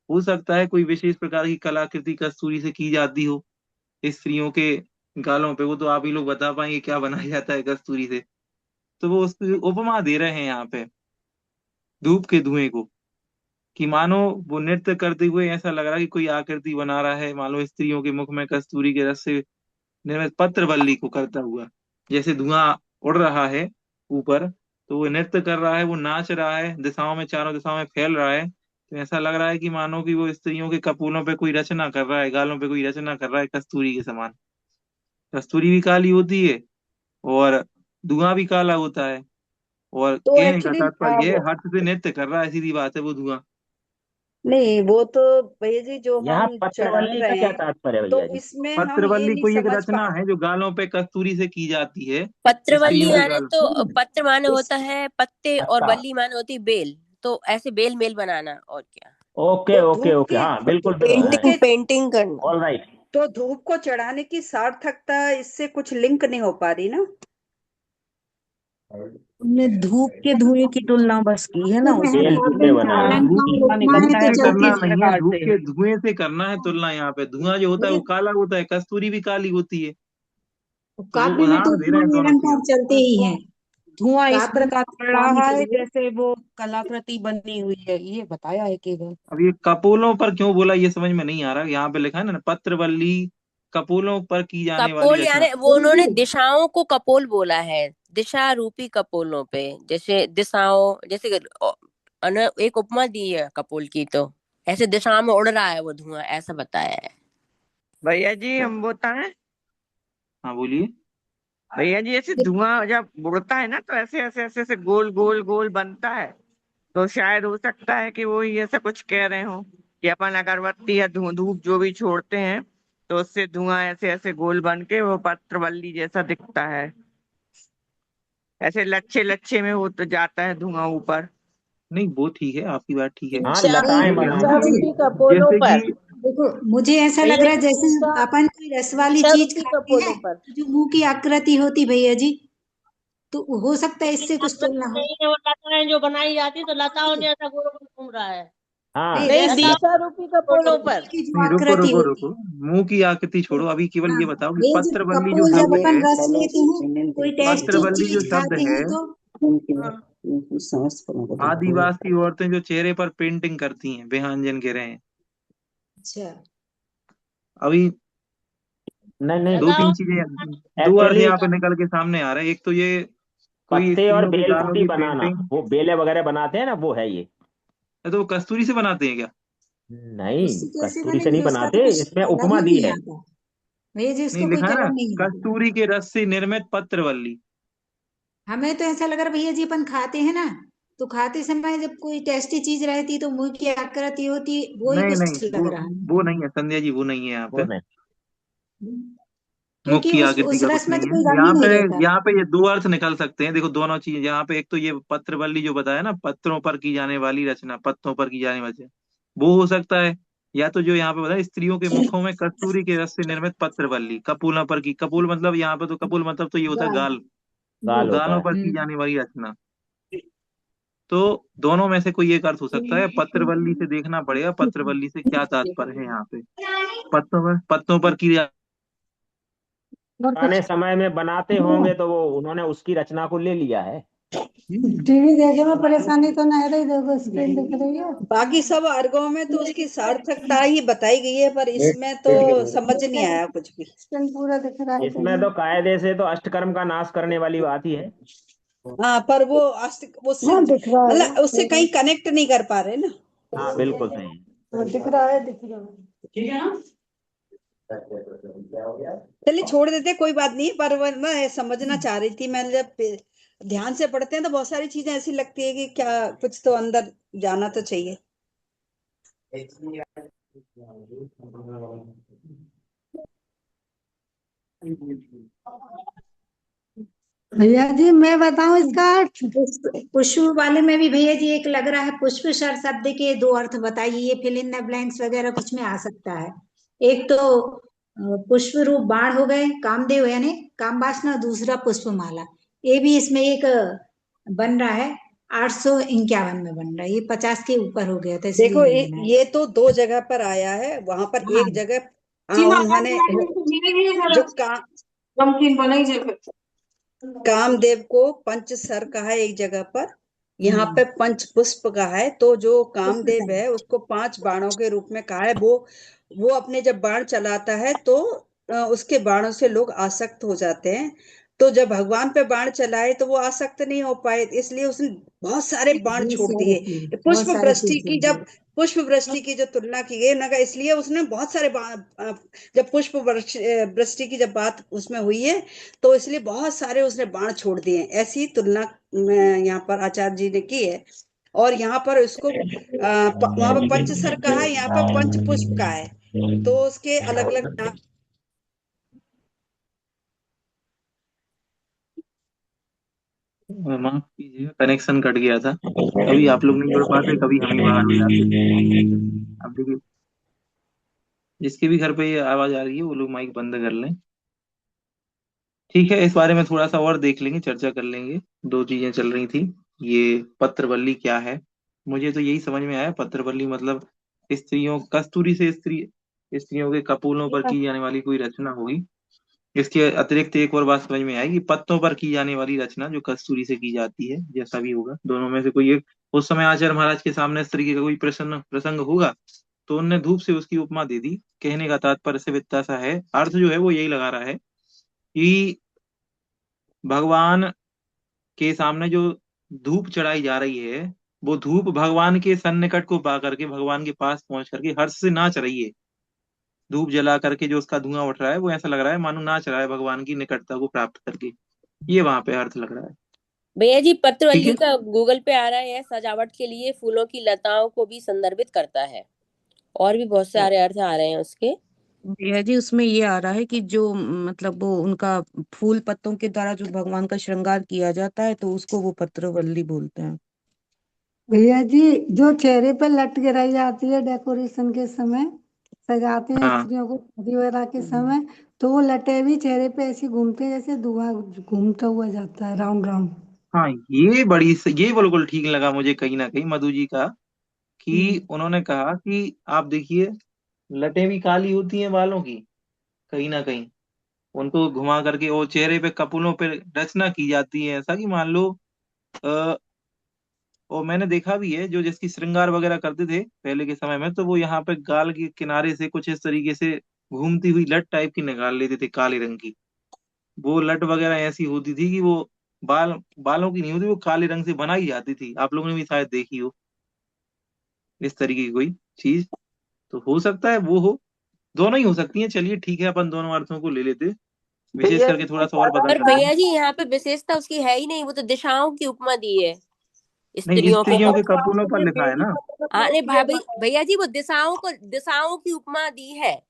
हो सकता है कोई विशेष प्रकार की कलाकृति कस्तूरी से की जाती हो स्त्रियों के गालों पे, वो तो आप ही लोग बता पाएंगे क्या बनाया जाता है कस्तूरी से। तो वो उसकी उपमा दे रहे हैं यहाँ पे धूप के धुएं को, कि मानो वो नृत्य करते हुए ऐसा लग रहा है कि कोई आकृति बना रहा है, मानो स्त्रियों के मुख में कस्तूरी के रस से निर्मित पत्रवल्ली को करता हुआ जैसे धुआं उड़ रहा है ऊपर, तो वो नृत्य कर रहा है, वो नाच रहा है, दिशाओं में चारों दिशाओं में फैल रहा है। तो ऐसा लग रहा है कि मानो कि वो स्त्रियों के कपोलों पे कोई रचना कर रहा है, गालों पे कोई रचना कर रहा है कस्तूरी के समान। कस्तूरी भी काली होती है और धुआं भी काला होता है, और तो कहने का एक्चुअली तात्पर्य ये वो है हाथ से नृत्य कर रहा है, सीधी बात है वो धुआं। नहीं, वो तो भैया जी जो यहाँ हम चढ़ा पत्रवल्ली का रहे क्या हैं तात्पर्य है तो भैया जी? इसमें हम ये पत्रवल्ली नहीं कोई एक समझ रचना है जो गालों पे कस्तूरी से की जाती है पत्रवल्ली स्त्रियों के माने गाल। तो पत्र माने इस होता है पत्ते और अच्छा, वल्ली माने होती बेल, तो ऐसे बेल मेल बनाना और क्या, ओके तो ओके धूप ओके, की हाँ बिल्कुल धूप बिल्कुल, के पेंटिंग करना। All right. तो धूप को चढ़ाने की सार्थकता इससे कुछ लिंक नहीं हो पा रही ना। हमने धूप के धुएं की तुलना बस की है ना, उसमें बेल धूप से से बना है। धूप धुआं धूप निकलता से है वो करना किस नहीं है, प्रकार धूप से। के धुएं से करना है तुलना। यहाँ पे धुआं जो होता है वो काला होता है, कस्तूरी भी काली होती है। तो वो काफी में तो उदाहरण दे रहे धुआं हैं दोनों निरंतर चीजों। चलते ही है। धुआं इस काफी प्रकार पड़ पानी रहा के है लिए जैसे वो कलाकृति बनी हुई है, ये बताया है केवल। अब ये कपोलों पर क्यों बोला ये समझ में नहीं आ रहा। यहाँ पे लिखा है ना, पत्रवल्ली कपोलों पर की जाने वाली कपोल रचना। यानी वो उन्होंने दिशाओं को कपोल बोला है, दिशा रूपी कपोलों पे, जैसे दिशाओं, जैसे एक उपमा दी है कपोल की, तो ऐसे दिशा में उड़ रहा है वो धुआं, ऐसा बताया है। भैया जी हम बताएं। हाँ बोलिए। भैया जी ऐसे धुआं जब उड़ता है ना तो ऐसे ऐसे ऐसे ऐसे गोल गोल गोल बनता है। तो शायद हो सकता है कि वो ही ऐसा कुछ कह रहे हो कि अपन अगरबत्ती या धूप जो भी छोड़ते हैं तो उससे धुआं ऐसे ऐसे गोल बन के वो पत्रवल्ली जैसा दिखता है। ऐसे लच्छे लच्छे में वो तो जाता है धुआं ऊपर। नहीं वो ठीक है, आपकी बात ठीक है। हाँ, नहीं, लताएं जैसे बनाना। मुझे दिशारूपी कपोलों जैसे पर, कि देखो, मुझे ऐसा लग भैया रहा है जी, जैसे अपन कोई रस वाली चीज दिशारूपी खाते हैं कपोलों पर। तो जो मुंह की आकृति होती भैया जी, तो हो सकता है इससे कुछ तुलना हो। नहीं है, वो लताएं जो बनाई जाती, तो लताओं ने ऐसा गोल गोल घूम रहा है। हाँ, नहीं, नहीं, रस दिशारूपी कपोलों फूल पर। की जो नहीं, रुको आकृति रुको होती रुको, है। मुंह की आकृति छोड़ो, अभी केवल हाँ, ये बताओ कि ये जब पत्रवल्ली जो कपूर जब शब्द अपन है, रस लेते हैं, कोई टेस्टी पत्रवल्ली जो चीज शब्द खाते है, हैं तो हाँ। आदिवासी औरतें जो चेहरे पर पेंटिंग करती हैं, बेहांजन कह रहे हैं। अच्छा। अभी नहीं नहीं, दो बताओ। तीन चीजें, दो अर्थ एक्चुअली यहाँ पे निकल के सामने आ रहे हैं। एक तो ये कोई पत्ते और स्त्रियों के बेल गालों फूटी की बनाना, पेंटिंग। वो बेले वगैरह बनाते हैं ना, वो है ये। तो वो कस्तूरी से बनाते हैं क्या? नहीं, उससे कैसे कस्तूरी से नहीं बनेंगे, उसका तो बनाते, कुछ इसमें कलर उपमा ही दी नहीं है। आता भैया जी, नहीं, उसको कोई लिखा है ना, कलर नहीं आता। कस्तूरी के रस से निर्मित पत्रवल्ली। हमें तो ऐसा लग रहा है भैया जी, अपन खाते हैं ना, तो खाते समय जब कोई टेस्टी चीज रहती तो मुंह की आकृति होती, वो ही नहीं नहीं, कुछ लग रहा वो नहीं है संध्या जी, वो नहीं है यहाँ वो पे। नहीं। है। मुख क्योंकि की आकृति उस का कुछ रस में नहीं तो है कोई रंग ही यहाँ पे। नहीं रहता। यहाँ पे ये दो अर्थ निकल सकते हैं, देखो दोनों चीज यहाँ पे। एक तो ये पत्रवल्ली जो बताया ना, पत्रों पर की जाने वाली रचना, पत्तों पर की जाने वाली, वो हो सकता है। या तो जो यहाँ पे बताया, स्त्रियों के मुखों में कस्तूरी के रस से निर्मित पत्रवल्ली, कपूलों पर की, कपूल मतलब यहाँ पे तो कपूल मतलब तो ये होता है गाल। गाल, गाल होता गालों है। पर की जाने वाली रचना। तो दोनों में से कोई एक अर्थ हो सकता है। पत्रवल्ली से देखना पड़ेगा, पत्रवल्ली से क्या तात्पर्य है यहाँ पे। पत्तों पर की और पुराने कुछ समय में बनाते होंगे तो वो उन्होंने उसकी रचना को ले लिया है। टीवी देखे में परेशानी तो नहीं रही, देखो स्क्रीन दिख रही है। बाकी सब अर्गों में तो उसकी सार्थकता ही बताई गई है, पर इसमें तो समझ नहीं आया कुछ भी। स्क्रीन पूरा दिख रहा है इसमें तो कायदे से तो अष्टकर्म का नाश करने वाली बात ही है। हाँ, पर वो उससे हाँ दिख रहा है, मतलब उससे कहीं कनेक्ट नहीं कर पा रहे ना। हाँ, बिल्कुल सही है। वो दिख रहा है, दिख रहा है। चलिए छोड़ देते, कोई बात नहीं। पर वो मैं समझना चाह रही थी, मैं जब ध्यान से पढ़ते हैं तो बहुत सारी चीजें ऐसी लगती है कि क्या कुछ तो अंदर जाना तो चाहिए। भैया जी मैं बताऊं इसका अर्थ? पुष्प वाले में भी भैया जी एक लग रहा है, पुष्प शर शब्द के दो अर्थ बताइए, ये फिल इन द ब्लैंक्स वगैरह कुछ में आ सकता है। एक तो पुष्प रूप बाण हो गए कामदेव यानी काम वासना, दूसरा पुष्पमाला। ये भी इसमें एक बन रहा है। 851 में बन रहा है, ये 50 के ऊपर हो गया था इसलिए देखो नहीं बनाया। ये तो दो जगह पर आया है, वहां पर हाँ। एक जगह उन्होंने जो कामदेव को पंच सर कहा है एक जगह पर, यहाँ पे पंच पुष्प कहा है। तो जो कामदेव है उसको 5 बाणों के रूप में कहा है। वो अपने जब बाण चलाता है तो उसके बाणों से लोग आसक्त हो जाते हैं। तो जब भगवान पे बाण चलाए तो वो आसक्त नहीं हो पाए, इसलिए उसने बहुत सारे बाण बहुत छोड़ सारे दिए। बहुत सारे चीजें। पुष्प वृष्टि की जो तुलना की गई ना, इसलिए उसने बहुत सारे बाण जब पुष्प वृष्टि की जब बात उसमें हुई है तो इसलिए बहुत सारे उसने बाण छोड़ दिए हैं। ऐसी तुलना यहाँ पर आचार्य जी ने की है। और यहाँ पर इसको वहां पर पंचसर कहा है, यहाँ पर पंच पुष्प का है। तो उसके अलग अलग नाम। माफ कीजिएगा, कनेक्शन कट गया था। कभी आप लोग नहीं जुड़ पाते, कभी हम ही बाहर हो जाते। अब देखिए, जिसके भी घर पे ये आवाज आ रही है वो लोग माइक बंद कर लें। ठीक है, इस बारे में थोड़ा सा और देख लेंगे, चर्चा कर लेंगे। दो चीजें चल रही थी। ये पत्रवल्ली क्या है? मुझे तो यही समझ में आया, पत्रवल्ली मतलब स्त्रियों, कस्तूरी से स्त्रियों के कपोलों पर की जाने वाली कोई रचना होगी। इसके अतिरिक्त एक और बात समझ में आएगी, पत्तों पर की जाने वाली रचना जो कस्तूरी से की जाती है, जैसा भी होगा दोनों में से कोई एक। उस समय आचार्य महाराज के सामने स्त्री का कोई प्रसन्न प्रसंग होगा तो उनने धूप से उसकी उपमा दे दी। कहने का तात्पर्य सिर्फ इतना सा है, अर्थ जो है वो यही लगा रहा है कि भगवान के सामने जो धूप चढ़ाई जा रही है, वो धूप भगवान के सन्निकट को पा करके, भगवान के पास पहुंच करके हर्ष से नाच रही है। धूप जला करके जो उसका धुआं उठ रहा है, वो ऐसा लग रहा है मानो नाच रहा है भगवान की निकटता को प्राप्त करके। ये वहां पे अर्थ लग रहा है। भैया जी, ठीक पत्रवल्ली है। का गूगल पे आ रहा है, सजावट के लिए फूलों की लताओं को भी संदर्भित करता है। और भी बहुत सारे अर्थ आ रहे हैं उसके। भैया जी उसमें ये आ रहा है कि जो मतलब वो उनका फूल पत्तों के द्वारा जो भगवान का श्रृंगार किया जाता है तो उसको वो पत्रवल्ली बोलते हैं। भैया जी, जो चेहरे पे लट गिराई जाती है डेकोरेशन के समय, सजाते हैं हाँ स्त्रियों को शादी वगैरह के समय, तो वो लटे भी चेहरे पे ऐसी घूमते हैं जैसे धुआं घूमता हुआ जाता है राउंड राउंड। हाँ, ये बिल्कुल ठीक लगा मुझे कहीं ना कहीं मधु जी का, कि उन्होंने कहा कि आप देखिए, लटें भी काली होती हैं बालों की, कहीं ना कहीं उनको घुमा करके वो चेहरे पे कपड़ों पे रचना की जाती है, ऐसा कि मान लो आ, और मैंने देखा भी है, जो जिसकी श्रृंगार वगैरह करते थे पहले के समय में, तो वो यहाँ पे गाल के किनारे से कुछ इस तरीके से घूमती हुई लट टाइप की निकाल लेते थे, काले रंग की। वो लट वगैरह ऐसी होती थी कि वो बालों की नहीं होती, वो काले रंग से बनाई जाती थी। आप लोगों ने भी शायद देखी हो इस तरीके की कोई चीज। तो हो सकता है वो हो, दोनों ही हो सकती हैं। चलिए ठीक है, अपन दोनों अर्थों को ले लेते, विशेष भैया करके जी वो थोड़ा सा और ज्यादा पता पर कर ले। भैया जी, यहाँ पे विशेषता उसकी है ही नहीं, वो तो दिशाओं की उपमा दी है नहीं, स्त्रियों के स्त्रियों के कप। कपोलों पर ये लिखा है मेरी ना। मतलब अरे ये भाभी भैया जी, वो दिशाओं की उपमा दी है।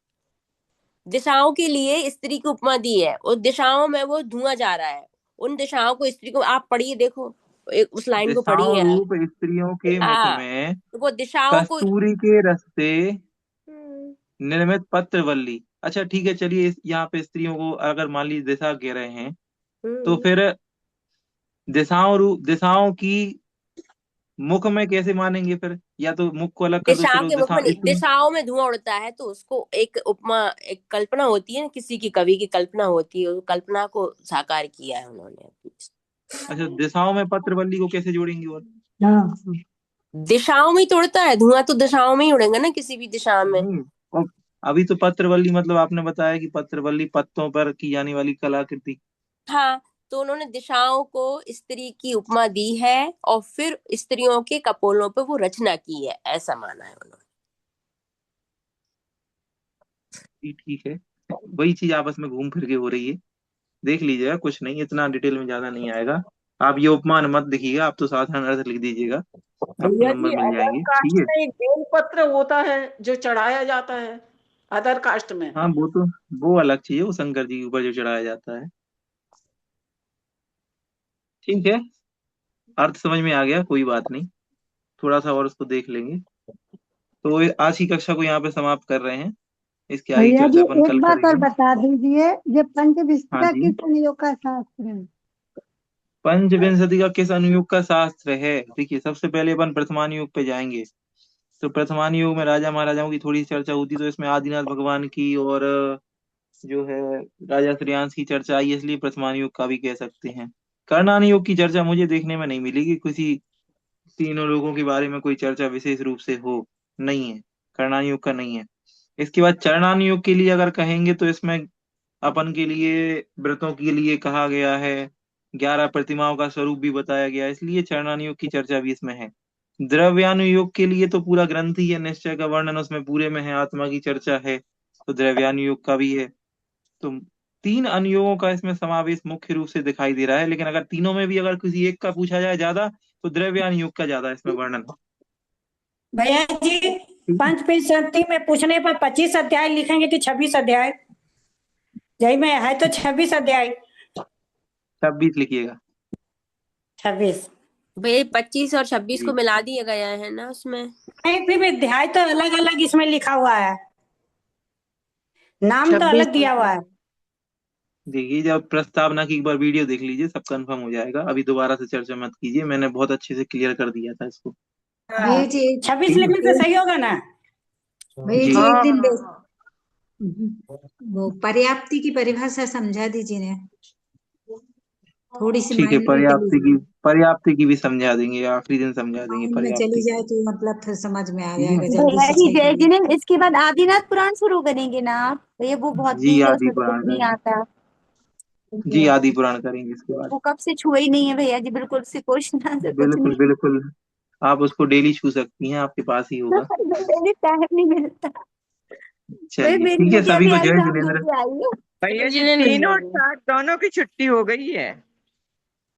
दिशाओं के लिए स्त्री की उपमा दी है, उस दिशाओं में वो धुआं जा रहा है। उन दिशाओं को स्त्री को आप पढ़िए, देखो एक उस लाइन को दिशाओं पढ़िए आप। रूप स्त्रियों के मुख हाँ, में तो वो दिशाओं को। कस्तूरी के रस से हम्म। निर्मित पत्रवल्ली। अच्छा ठीक है, चलिए यहाँ पे स्त्रियों को अगर मान लीजिए दिशा कह रहे हैं, तो हम्म। फिर दिशाओं की मुख में कैसे मानेंगे फिर? या तो मुख को अलग कर दो, दिशाओं चलो के मुख में दिशा नहीं, स्त्री। दिशाओं में धुआं उड़ता है तो उसको एक उपमा, एक कल्पना होती है ना, किसी की कवि की कल्पना होती है, उस कल्पना को साकार किया है उन्होंने। अच्छा, दिशाओं में पत्रवल्ली को कैसे जोड़ेंगे? और हाँ, दिशाओं में ही तो उड़ता है धुआं, तो दिशाओं में ही उड़ेंगे ना, किसी भी दिशा में। नहीं, और अभी तो पत्रवल्ली मतलब आपने बताया कि पत्रवल्ली पत्तों पर की जाने वाली कलाकृति। हाँ, तो उन्होंने दिशाओं को स्त्री की उपमा दी है और फिर स्त्रियों के कपोलों पे वो रचना की है, ऐसा माना है उन्होंने। ठीक है, वही चीज आपस में घूम फिर के हो रही है। देख लीजिएगा, कुछ नहीं, इतना डिटेल में ज्यादा नहीं आएगा। आप ये उपमान मत लिखिएगा, आप तो साधारण अर्थ लिख दीजिएगा, आपको भैया नंबर जी मिल अदर जाएंगे। कास्ट ठीक है। में एक बेलपत्र होता है जो चढ़ाया जाता है, अदर कास्ट में। हाँ, वो अलग चीज है, वो शंकर जी के ऊपर जो चढ़ाया जाता है। ठीक है, अर्थ समझ में आ गया, कोई बात नहीं। थोड़ा सा और उसको देख लेंगे। तो आज की कक्षा को यहाँ पे समाप्त कर रहे हैं। इसकी आगे भैया जी चर्चा अपन एक कल बात और करेंगे। बता दीजिए, ये हाँ पंचविंशिका जी। किस संयोग का शास्त्र है? पंचविंशति का किस अनुयुग का शास्त्र है? देखिए, सबसे पहले अपन प्रथमानुयोग पे जाएंगे। तो प्रथमानुयोग में राजा महाराजाओं की थोड़ी चर्चा होती, तो इसमें आदिनाथ भगवान की और जो है राजा श्रेयांश की चर्चा आई, इसलिए प्रथमानुयोग का भी कह सकते हैं। कर्णानुयोग की चर्चा मुझे देखने में नहीं मिली कि किसी तीनों लोगों के बारे में कोई चर्चा विशेष रूप से हो, नहीं है, कर्णानुयोग का नहीं है। इसके बाद चरणानुयोग के लिए अगर कहेंगे, तो इसमें अपन के लिए व्रतों के लिए कहा गया है, 11 प्रतिमाओं का स्वरूप भी बताया गया है, इसलिए चरणानुयोग की चर्चा भी इसमें है। द्रव्यानुयोग के लिए तो पूरा ग्रंथ ही है, निश्चय का वर्णन उसमें पूरे में है, आत्मा की चर्चा है, तो द्रव्यानुयोग का भी है। तो तीन अनुयोगों का इसमें समावेश मुख्य रूप से दिखाई दे रहा है, लेकिन अगर तीनों में भी अगर किसी एक का पूछा जाए ज्यादा, तो द्रव्यानुयोग का ज्यादा इसमें वर्णन है। भैया जी ठीक है, पंचविंशति में पूछने पर 25 अध्याय लिखेंगे कि 26 अध्याय? जय में है तो 26 अध्याय। 26 लिखिएगा। 26। भाई 25 और 26 को जी। मिला दिया गया है ना उसमें। नहीं फिर भी अध्याय तो अलग अलग इसमें लिखा हुआ है, नाम तो 26। अलग दिया हुआ है। देखिए, जब प्रस्तावना की एक बार वीडियो देख लीजिए, सब कंफर्म हो जाएगा। अभी दोबारा से चर्चा मत कीजिए, मैंने बहुत अच्छे से क्लियर कर दिया था इसको। भैया जी 26 ठीक है। लिखने से सही होगा ना? भैया जी जी एक हाँ दिन हाँ वो पर्याप्ति की परिभाषा समझा दीजिए ना, थोड़ी सी ठीक है, माइंड में चली जाए, पर्याप्ति की भी समझा देंगे, आखिरी दिन समझा देंगे माइंड में चली पर्याप्ति जाए की। तो मतलब फिर समझ में आ ठीक है। जाएगा, जल्दी भैया से जी सही जय कर लेंगे। जिनेन्द्र, इसके बाद आदिनाथ पुराण शुरू करेंगे ना आप? भैया वो बहुत जी डीप है, आदि उसमें तो कुछ पुराण नहीं करेंगे। आता। जी आदि पुराण करेंगे इसके बाद। वो कब से छुए ही नहीं है भैया जी, बिल्कुल से क्वेश्चन आंसर कुछ बिल्कुल नहीं। बिल्कुल, आप उसको डेली छू सकती हैं, आपके पास ही होगा। मेरे टाइम नहीं मिलता भाई, चलिए मेरी ठीक है, बेटी सभी अभी को जय एग्जाम दे जिनेन्द्र। के आई है। भैया जी 3 और 7 दोनों की छुट्टी हो गई है।